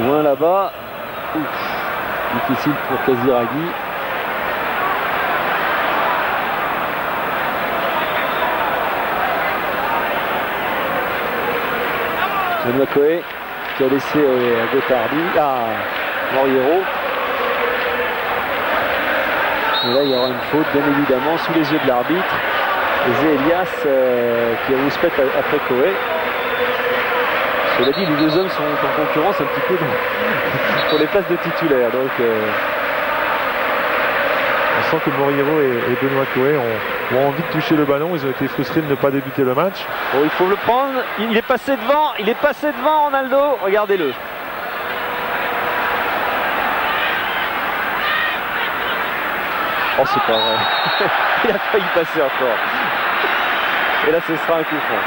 Loin là-bas. Difficile pour Casiraghi. Benoît Koé qui a laissé à Gottardi, à Moriero. Et là il y aura une faute bien évidemment sous les yeux de l'arbitre. Et Zelias qui rouspète après Koé. Cela dit, les 2 hommes sont en concurrence un petit peu pour les places de titulaires. Donc, on sent que Moriero et Benoît Koé ont envie de toucher le ballon. Ils ont été frustrés de ne pas débuter le match. Bon, il faut le prendre. Il est passé devant, Ronaldo. Regardez-le. Oh, c'est pas vrai. Il a failli passer encore. Et là, ce sera un coup franc.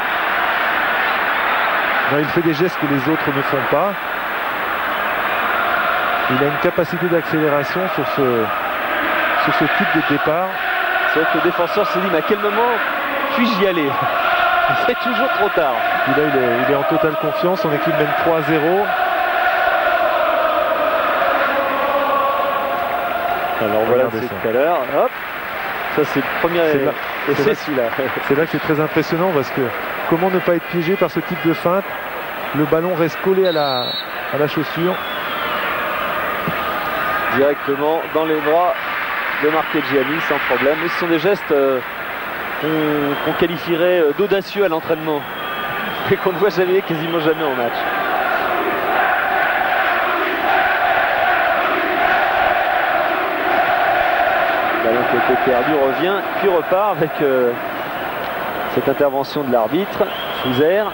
Non, il fait des gestes que les autres ne font pas. Il a une capacité d'accélération sur ce type de départ. C'est vrai que le défenseur se dit mais à quel moment puis-je y aller? C'est toujours trop tard. Et là il est en totale confiance. Son équipe mène 3-0. Alors voilà, c'est tout à l'heure. Hop. Ça c'est le premier essai celui-là. C'est là que c'est très impressionnant parce que comment ne pas être piégé par ce type de feinte? Le ballon reste collé à la chaussure. Directement dans les bras de Marchegiani sans problème. Mais ce sont des gestes qu'on qualifierait d'audacieux à l'entraînement et qu'on ne voit quasiment jamais en match. Le ballon qui a été perdu revient puis repart avec cette intervention de l'arbitre. Fouzer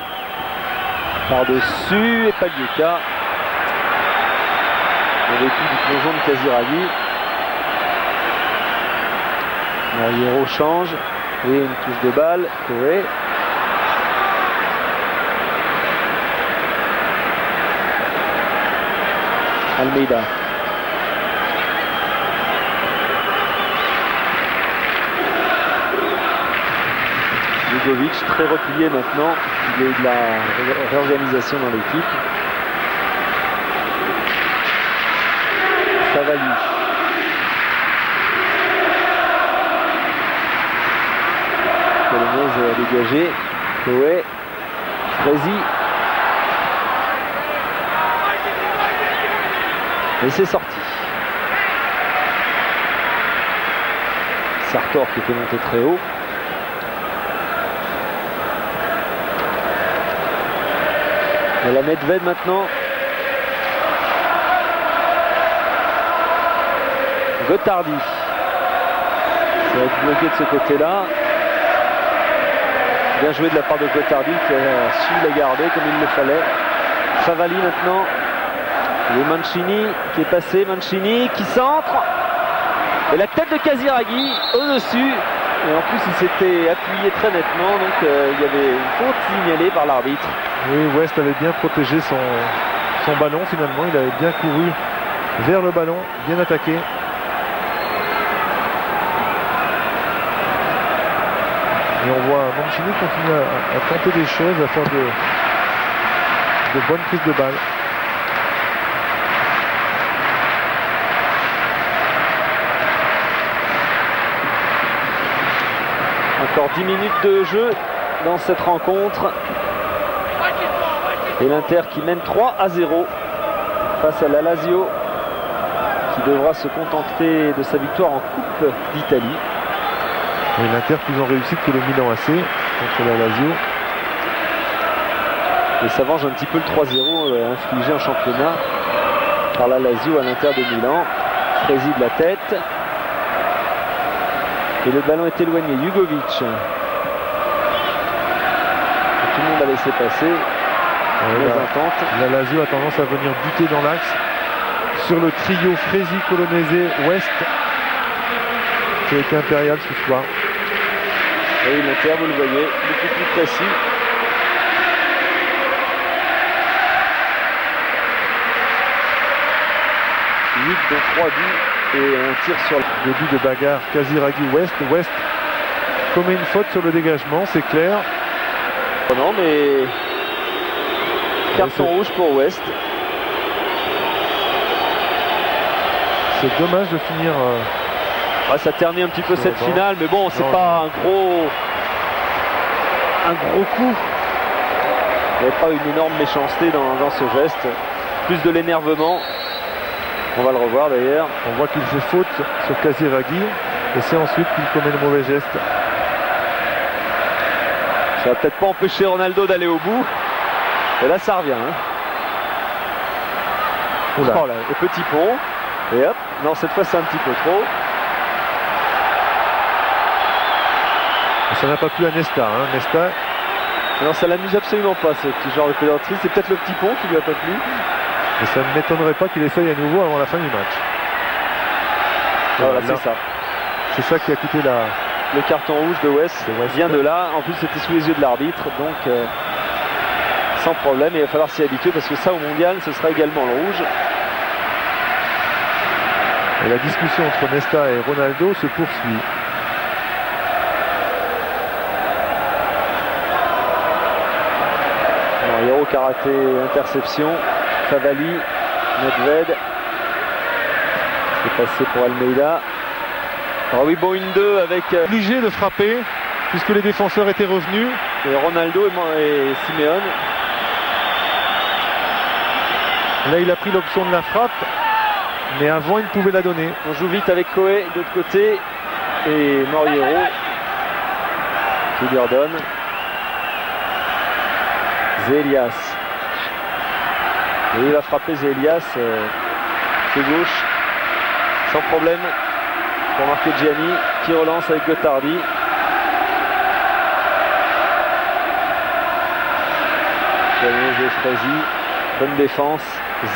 par-dessus et Pagliuca. En dépit du plongeon de Casiraghi. Moriero change et une touche de balle. Koé. Almeida. Lugovic très replié maintenant. Il y a eu de la réorganisation dans l'équipe. à dégager. Koé, Frézy. Et c'est sorti. Sartor qui était monté très haut. Et la Nedved maintenant. Gottardi. Ça va être bloqué de ce côté-là. Bien joué de la part de Gottardi qui a su la garder comme il le fallait. Favali maintenant. Et Mancini qui est passé. Mancini qui centre. Et la tête de Casiraghi au-dessus. Et en plus il s'était appuyé très nettement. Donc il y avait une faute signalée par l'arbitre. Oui, West avait bien protégé son ballon finalement. Il avait bien couru vers le ballon, bien attaqué. Et on voit Mancini continuer à tenter des choses, à faire de bonnes prises de balles. Encore 10 minutes de jeu dans cette rencontre. Et l'Inter qui mène 3-0 face à la Lazio, qui devra se contenter de sa victoire en Coupe d'Italie. Et l'Inter plus en réussite que le Milan AC contre la Lazio. Et ça venge un petit peu le 3-0 infligé en championnat par la Lazio à l'Inter de Milan. Frézy de la tête. Et le ballon est éloigné. Jugovic. Tout le monde a laissé passer. La Lazio a tendance à venir buter dans l'axe sur le trio Frézy, Colonese, West, qui a été impérial ce soir. Et l'Inter, vous le voyez, beaucoup plus précis. De 3 buts et un tir sur le début de bagarre. Casiraghi West. West commet une faute sur le dégagement, c'est clair. Oh non, mais carton rouge pour West. C'est dommage de finir. Ça ternit un petit peu cette finale, mais bon, c'est pas un gros coup. Il n'y avait pas une énorme méchanceté dans ce geste, plus de l'énervement. On va le revoir d'ailleurs. On voit qu'il fait faute sur Casiraghi et c'est ensuite qu'il commet le mauvais geste. Ça va peut-être pas empêcher Ronaldo d'aller au bout. Et là ça revient. Hein. Oh là, le petit pont. Et hop, non cette fois c'est un petit peu trop. Et ça n'a pas plu à Nesta. Hein. Nesta. Non, ça l'amuse absolument pas ce petit genre de pénalty. C'est peut-être le petit pont qui lui a pas plu. Et ça ne m'étonnerait pas qu'il essaye à nouveau avant la fin du match. Voilà, c'est ça. C'est ça qui a coûté le carton rouge de West. Vient de là. En plus, c'était sous les yeux de l'arbitre. Donc, sans problème. Il va falloir s'y habituer parce que ça, au mondial, ce sera également le rouge. Et la discussion entre Nesta et Ronaldo se poursuit. Héros karaté, interception. Favali, Nedved. C'est passé pour Almeida. Alors oui, bon, une 2 avec. Obligé de frapper puisque les défenseurs étaient revenus. Et Ronaldo et Simeone. Là, il a pris l'option de la frappe, mais avant, il pouvait la donner. On joue vite avec Koé de l'autre côté et Moriero qui lui redonne. Zélias. Et il va frapper Zélias pied gauche sans problème pour marquer Gianni qui relance avec Gottardi. Colonese, Frézy, bonne défense.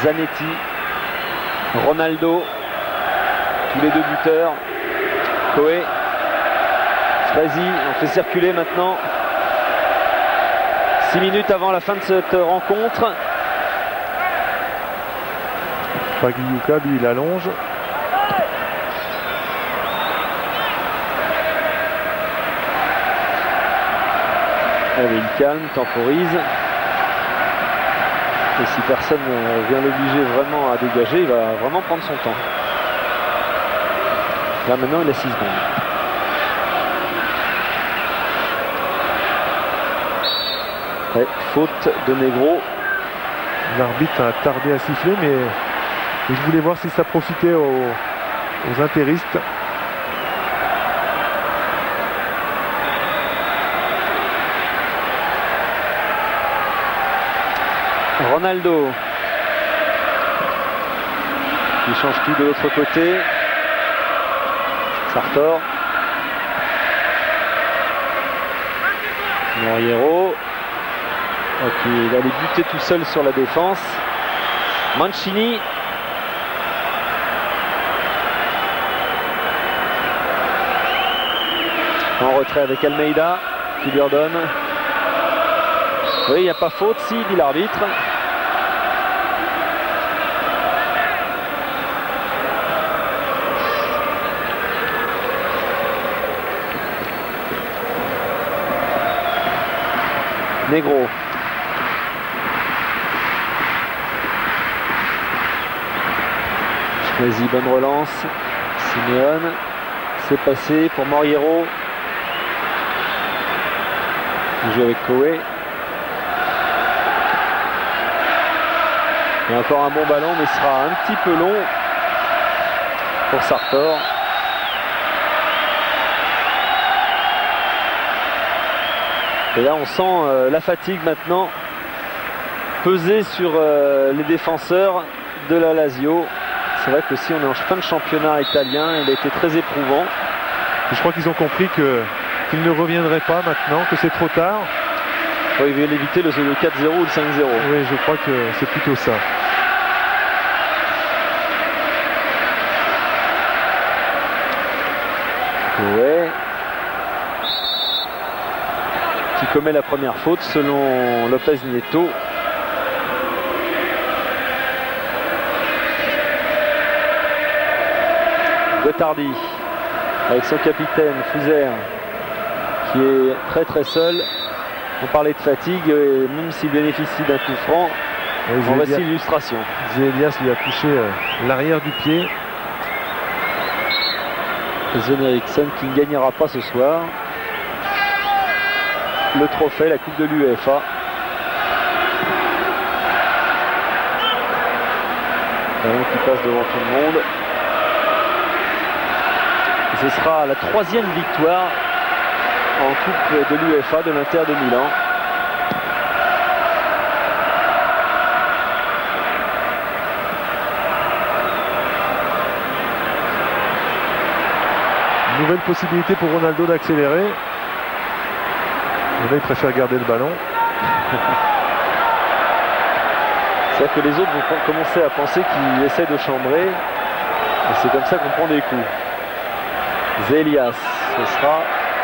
Zanetti, Ronaldo, tous les deux buteurs. Koé, Frézy, on fait circuler maintenant. 6 minutes avant la fin de cette rencontre. Pagliuca, lui, il allonge. Allez, il calme, temporise. Et si personne vient l'obliger vraiment à dégager, il va vraiment prendre son temps. Là maintenant, il a 6 secondes. Ouais, faute de Negro. L'arbitre a tardé à siffler, mais je voulais voir si ça profitait aux intéristes. Ronaldo qui change tout de l'autre côté. Sartor. Moriero. Ok, il allait buter tout seul sur la défense. Mancini. En retrait avec Almeida qui lui ordonne. Oui, il n'y a pas faute, si, dit l'arbitre. Negro. Choisi, bonne relance. Simeone. C'est passé pour Moriero. Il joue avec Koé. Il y a encore un bon ballon, mais ce sera un petit peu long pour Sartor. Et là, on sent la fatigue maintenant peser sur les défenseurs de la Lazio. C'est vrai que si on est en fin de championnat italien, il a été très éprouvant. Et je crois qu'ils ont compris qu'ils ne reviendraient pas maintenant, que c'est trop tard. Ouais, ils veulent éviter le 4-0 ou le 5-0. Oui, je crois que c'est plutôt ça. Ouais. Qui commet la première faute selon Lopez Nieto. Gottardi avec son capitaine Fuser qui est très très seul. On parlait de fatigue, et même s'il bénéficie d'un coup franc, voici l'illustration. Elias lui a touché l'arrière du pied. Sven Eriksson qui ne gagnera pas ce soir le trophée, la coupe de l'UEFA. Ballon qui passe devant tout le monde. Et ce sera la 3e victoire en coupe de l'UEFA de l'Inter de Milan. Nouvelle possibilité pour Ronaldo d'accélérer. Mais là, il préfère garder le ballon. C'est-à-dire que les autres vont commencer à penser qu'il essaie de chambrer. Et c'est comme ça qu'on prend des coups. Zelias, ce sera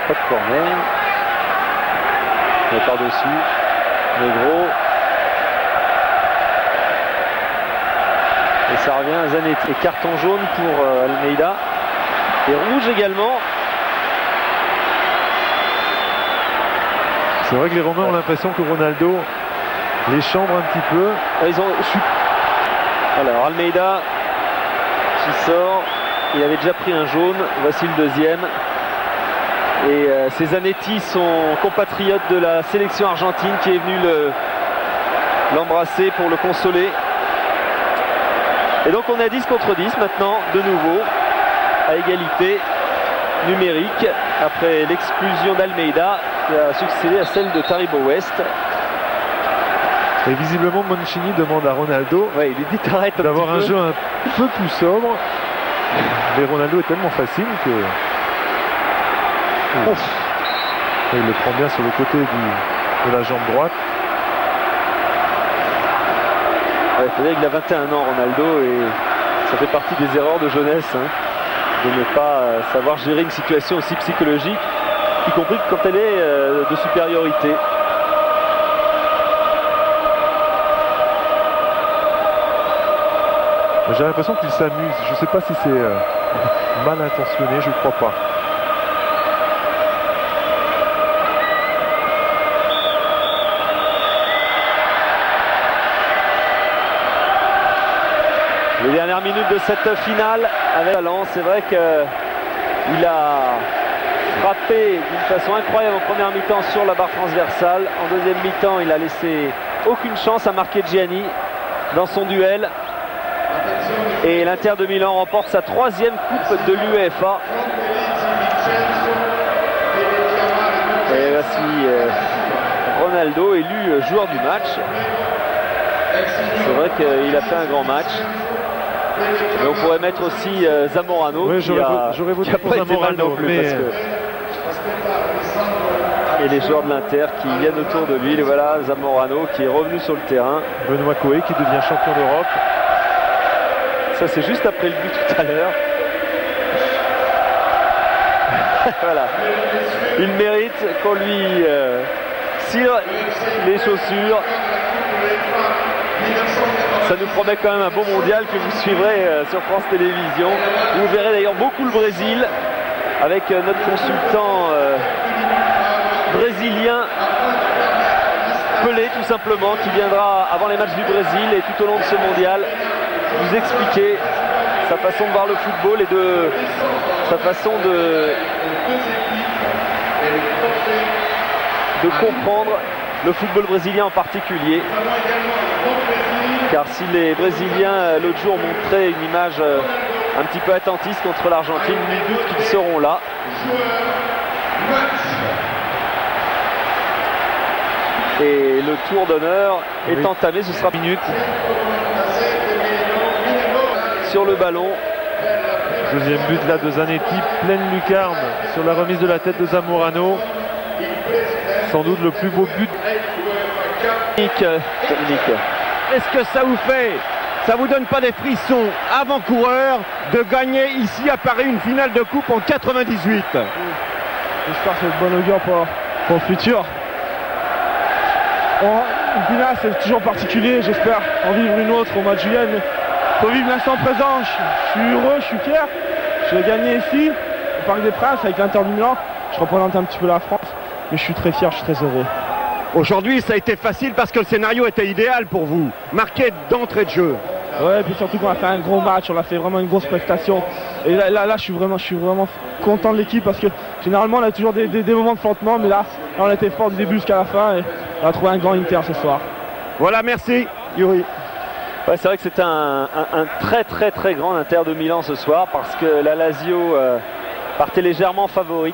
pas de corner. Mais par-dessus. Negro. Et ça revient à Zanetti. Et carton jaune pour Almeida. Et rouge également. C'est vrai que les Romains ont l'impression que Ronaldo les chambre un petit peu. Ils ont... Alors Almeida qui sort. Il avait déjà pris un jaune. Voici le deuxième. Et ces Zanetti, son compatriote de la sélection argentine, qui est venu l'embrasser pour le consoler. Et donc on est à 10 contre 10 maintenant, de nouveau, à égalité numérique, après l'exclusion d'Almeida, qui a succédé à celle de Taribo West. Et visiblement, Mancini demande à Ronaldo d'avoir un jeu un peu plus sobre. Mais Ronaldo est tellement facile que... il le prend bien sur le côté de la jambe droite. Il faut dire qu'il a 21 ans, Ronaldo, et ça fait partie des erreurs de jeunesse, de ne pas savoir gérer une situation aussi psychologique, y compris quand elle est de supériorité. J'ai l'impression qu'il s'amuse. Je ne sais pas si c'est mal intentionné, je ne crois pas. Les dernières minutes de cette finale avec Valence, c'est vrai qu'il a frappé d'une façon incroyable en première mi-temps sur la barre transversale. En deuxième mi-temps, il a laissé aucune chance à Marchegiani dans son duel. Et l'Inter de Milan remporte sa 3e coupe de l'UEFA. Et voici Ronaldo élu joueur du match. C'est vrai qu'il a fait un grand match. Et on pourrait mettre aussi Zamorano, oui, qui a pas été mal non plus. Mais... Et les joueurs de l'Inter qui viennent autour de lui. Et voilà Zamorano qui est revenu sur le terrain. Benoît Coé qui devient champion d'Europe. Ça c'est juste après le but tout à l'heure. Voilà. Il mérite qu'on lui cire les chaussures. Ça nous promet quand même un beau mondial que vous suivrez sur France Télévisions. Vous verrez d'ailleurs beaucoup le Brésil avec notre consultant brésilien Pelé tout simplement, qui viendra avant les matchs du Brésil et tout au long de ce mondial vous expliquer sa façon de voir le football et de sa façon de comprendre le football brésilien en particulier. Car si les Brésiliens l'autre jour montraient une image un petit peu attentiste contre l'Argentine, nul doute qu'ils seront là. Et le tour d'honneur est entamé, ce sera minute sur le ballon. Deuxième but là de Zanetti, pleine lucarne sur la remise de la tête de Zamorano. Sans doute le plus beau but. Dominique. Est-ce que ça vous fait, ça vous donne pas des frissons avant-coureurs de gagner ici à Paris une finale de coupe en 98? J'espère que c'est de bon augure pour le futur. Une finale c'est toujours particulier, j'espère en vivre une autre au mois de juillet, mais faut vivre l'instant présent. Je suis heureux, je suis fier. Je vais gagner ici, au Parc des Princes avec l'Inter de Milan. Je représente un petit peu la France, mais je suis très fier, je suis très heureux. Aujourd'hui, ça a été facile parce que le scénario était idéal pour vous. Marqué d'entrée de jeu. Ouais, et puis surtout qu'on a fait un gros match, on a fait vraiment une grosse prestation. Et là je suis vraiment content de l'équipe parce que généralement on a toujours des moments de flottement, mais là on a été fort du début jusqu'à la fin et on a trouvé un grand Inter ce soir. Voilà, merci Yuri. Ouais, c'est vrai que c'était un très grand Inter de Milan ce soir parce que la Lazio partait légèrement favorite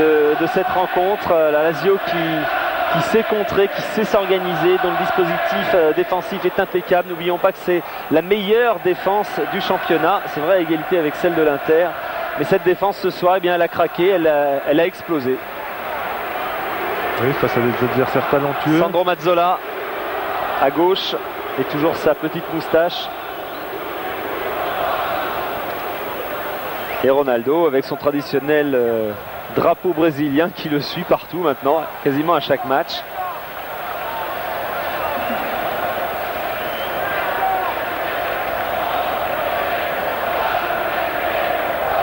de cette rencontre. La Lazio qui sait contrer, qui sait s'organiser, dont le dispositif défensif est impeccable. N'oublions pas que c'est la meilleure défense du championnat. C'est vrai à égalité avec celle de l'Inter. Mais cette défense ce soir, eh bien, elle a craqué, elle a explosé. Oui, face à des adversaires talentueux. Sandro Mazzola à gauche et toujours sa petite moustache. Et Ronaldo avec son traditionnel drapeau brésilien qui le suit partout maintenant, quasiment à chaque match.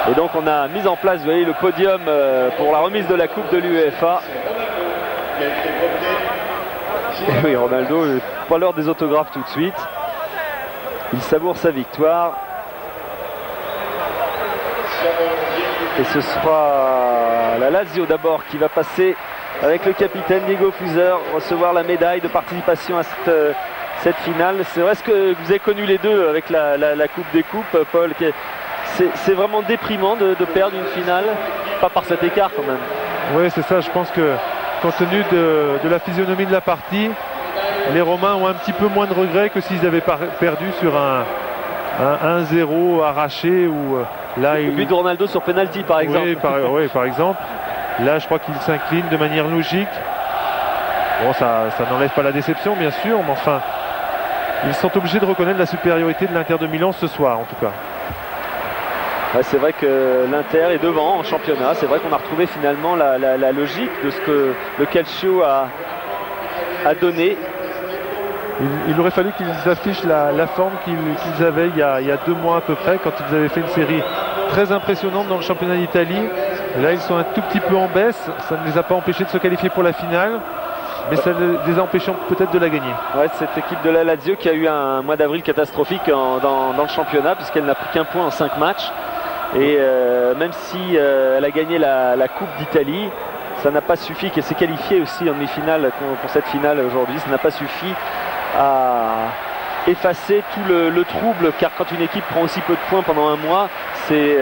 Et donc on a mis en place, vous voyez, le podium pour la remise de la coupe de l'UEFA. Et oui, Ronaldo, pas l'heure des autographes tout de suite. Il savoure sa victoire. Et ce sera la Lazio d'abord qui va passer avec le capitaine Diego Fuser, recevoir la médaille de participation à cette finale. C'est vrai que vous avez connu les deux avec la Coupe des Coupes, Paul. C'est vraiment déprimant de perdre une finale, pas par cet écart quand même. Oui, c'est ça, je pense que compte tenu de la physionomie de la partie, les Romains ont un petit peu moins de regrets que s'ils avaient perdu sur un 1-0 arraché ou là le but de Ronaldo sur penalty par exemple. Oui, par exemple. Là, je crois qu'il s'incline de manière logique. Bon, ça n'enlève pas la déception, bien sûr, mais enfin, ils sont obligés de reconnaître la supériorité de l'Inter de Milan ce soir, en tout cas. Ouais, c'est vrai que l'Inter est devant en championnat. C'est vrai qu'on a retrouvé finalement la logique de ce que le Calcio a donné. Il aurait fallu qu'ils affichent la forme qu'ils avaient il y a 2 mois à peu près, quand ils avaient fait une série très impressionnante dans le championnat d'Italie. Là, ils sont un tout petit peu en baisse. Ça ne les a pas empêchés de se qualifier pour la finale, mais ça les a empêchés peut-être de la gagner. Ouais, cette équipe de la Lazio qui a eu un mois d'avril catastrophique dans le championnat, puisqu'elle n'a pris qu'un point en 5 matchs. Et même si elle a gagné la Coupe d'Italie, ça n'a pas suffi, qu'elle s'est qualifiée aussi en demi-finale pour cette finale aujourd'hui, ça n'a pas suffi à effacer tout le trouble, car quand une équipe prend aussi peu de points pendant un mois, c'est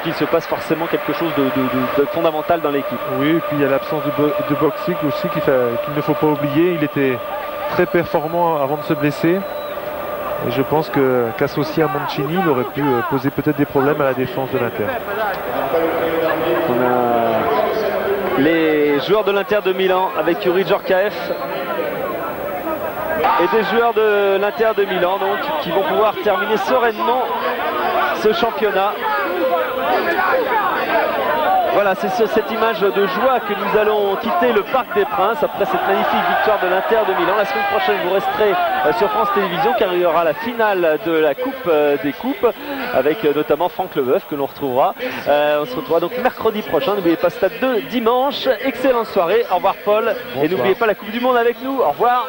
qu'il se passe forcément quelque chose de fondamental dans l'équipe. Oui, et puis il y a l'absence de boxing aussi qu'il ne faut pas oublier. Il était très performant avant de se blesser. Et je pense qu'associé à Mancini, il aurait pu poser peut-être des problèmes à la défense de l'Inter. On a les joueurs de l'Inter de Milan avec Yuri Djorkaeff et des joueurs de l'Inter de Milan donc, qui vont pouvoir terminer sereinement ce championnat. Voilà, c'est sur cette image de joie que nous allons quitter le Parc des Princes après cette magnifique victoire de l'Inter de Milan. La semaine prochaine, vous resterez sur France Télévisions car il y aura la finale de la Coupe des Coupes avec notamment Franck Leboeuf que l'on retrouvera. On se retrouvera donc mercredi prochain. N'oubliez pas Stade 2 dimanche. Excellente soirée. Au revoir Paul. Bonsoir. Et n'oubliez pas la Coupe du Monde avec nous. Au revoir.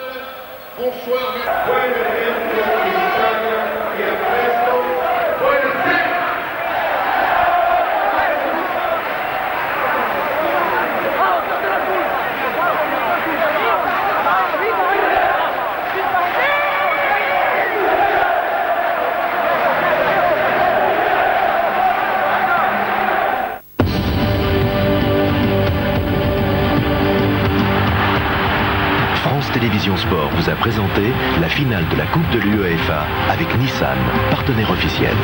Télévision Sport vous a présenté la finale de la Coupe de l'UEFA avec Nissan, partenaire officiel.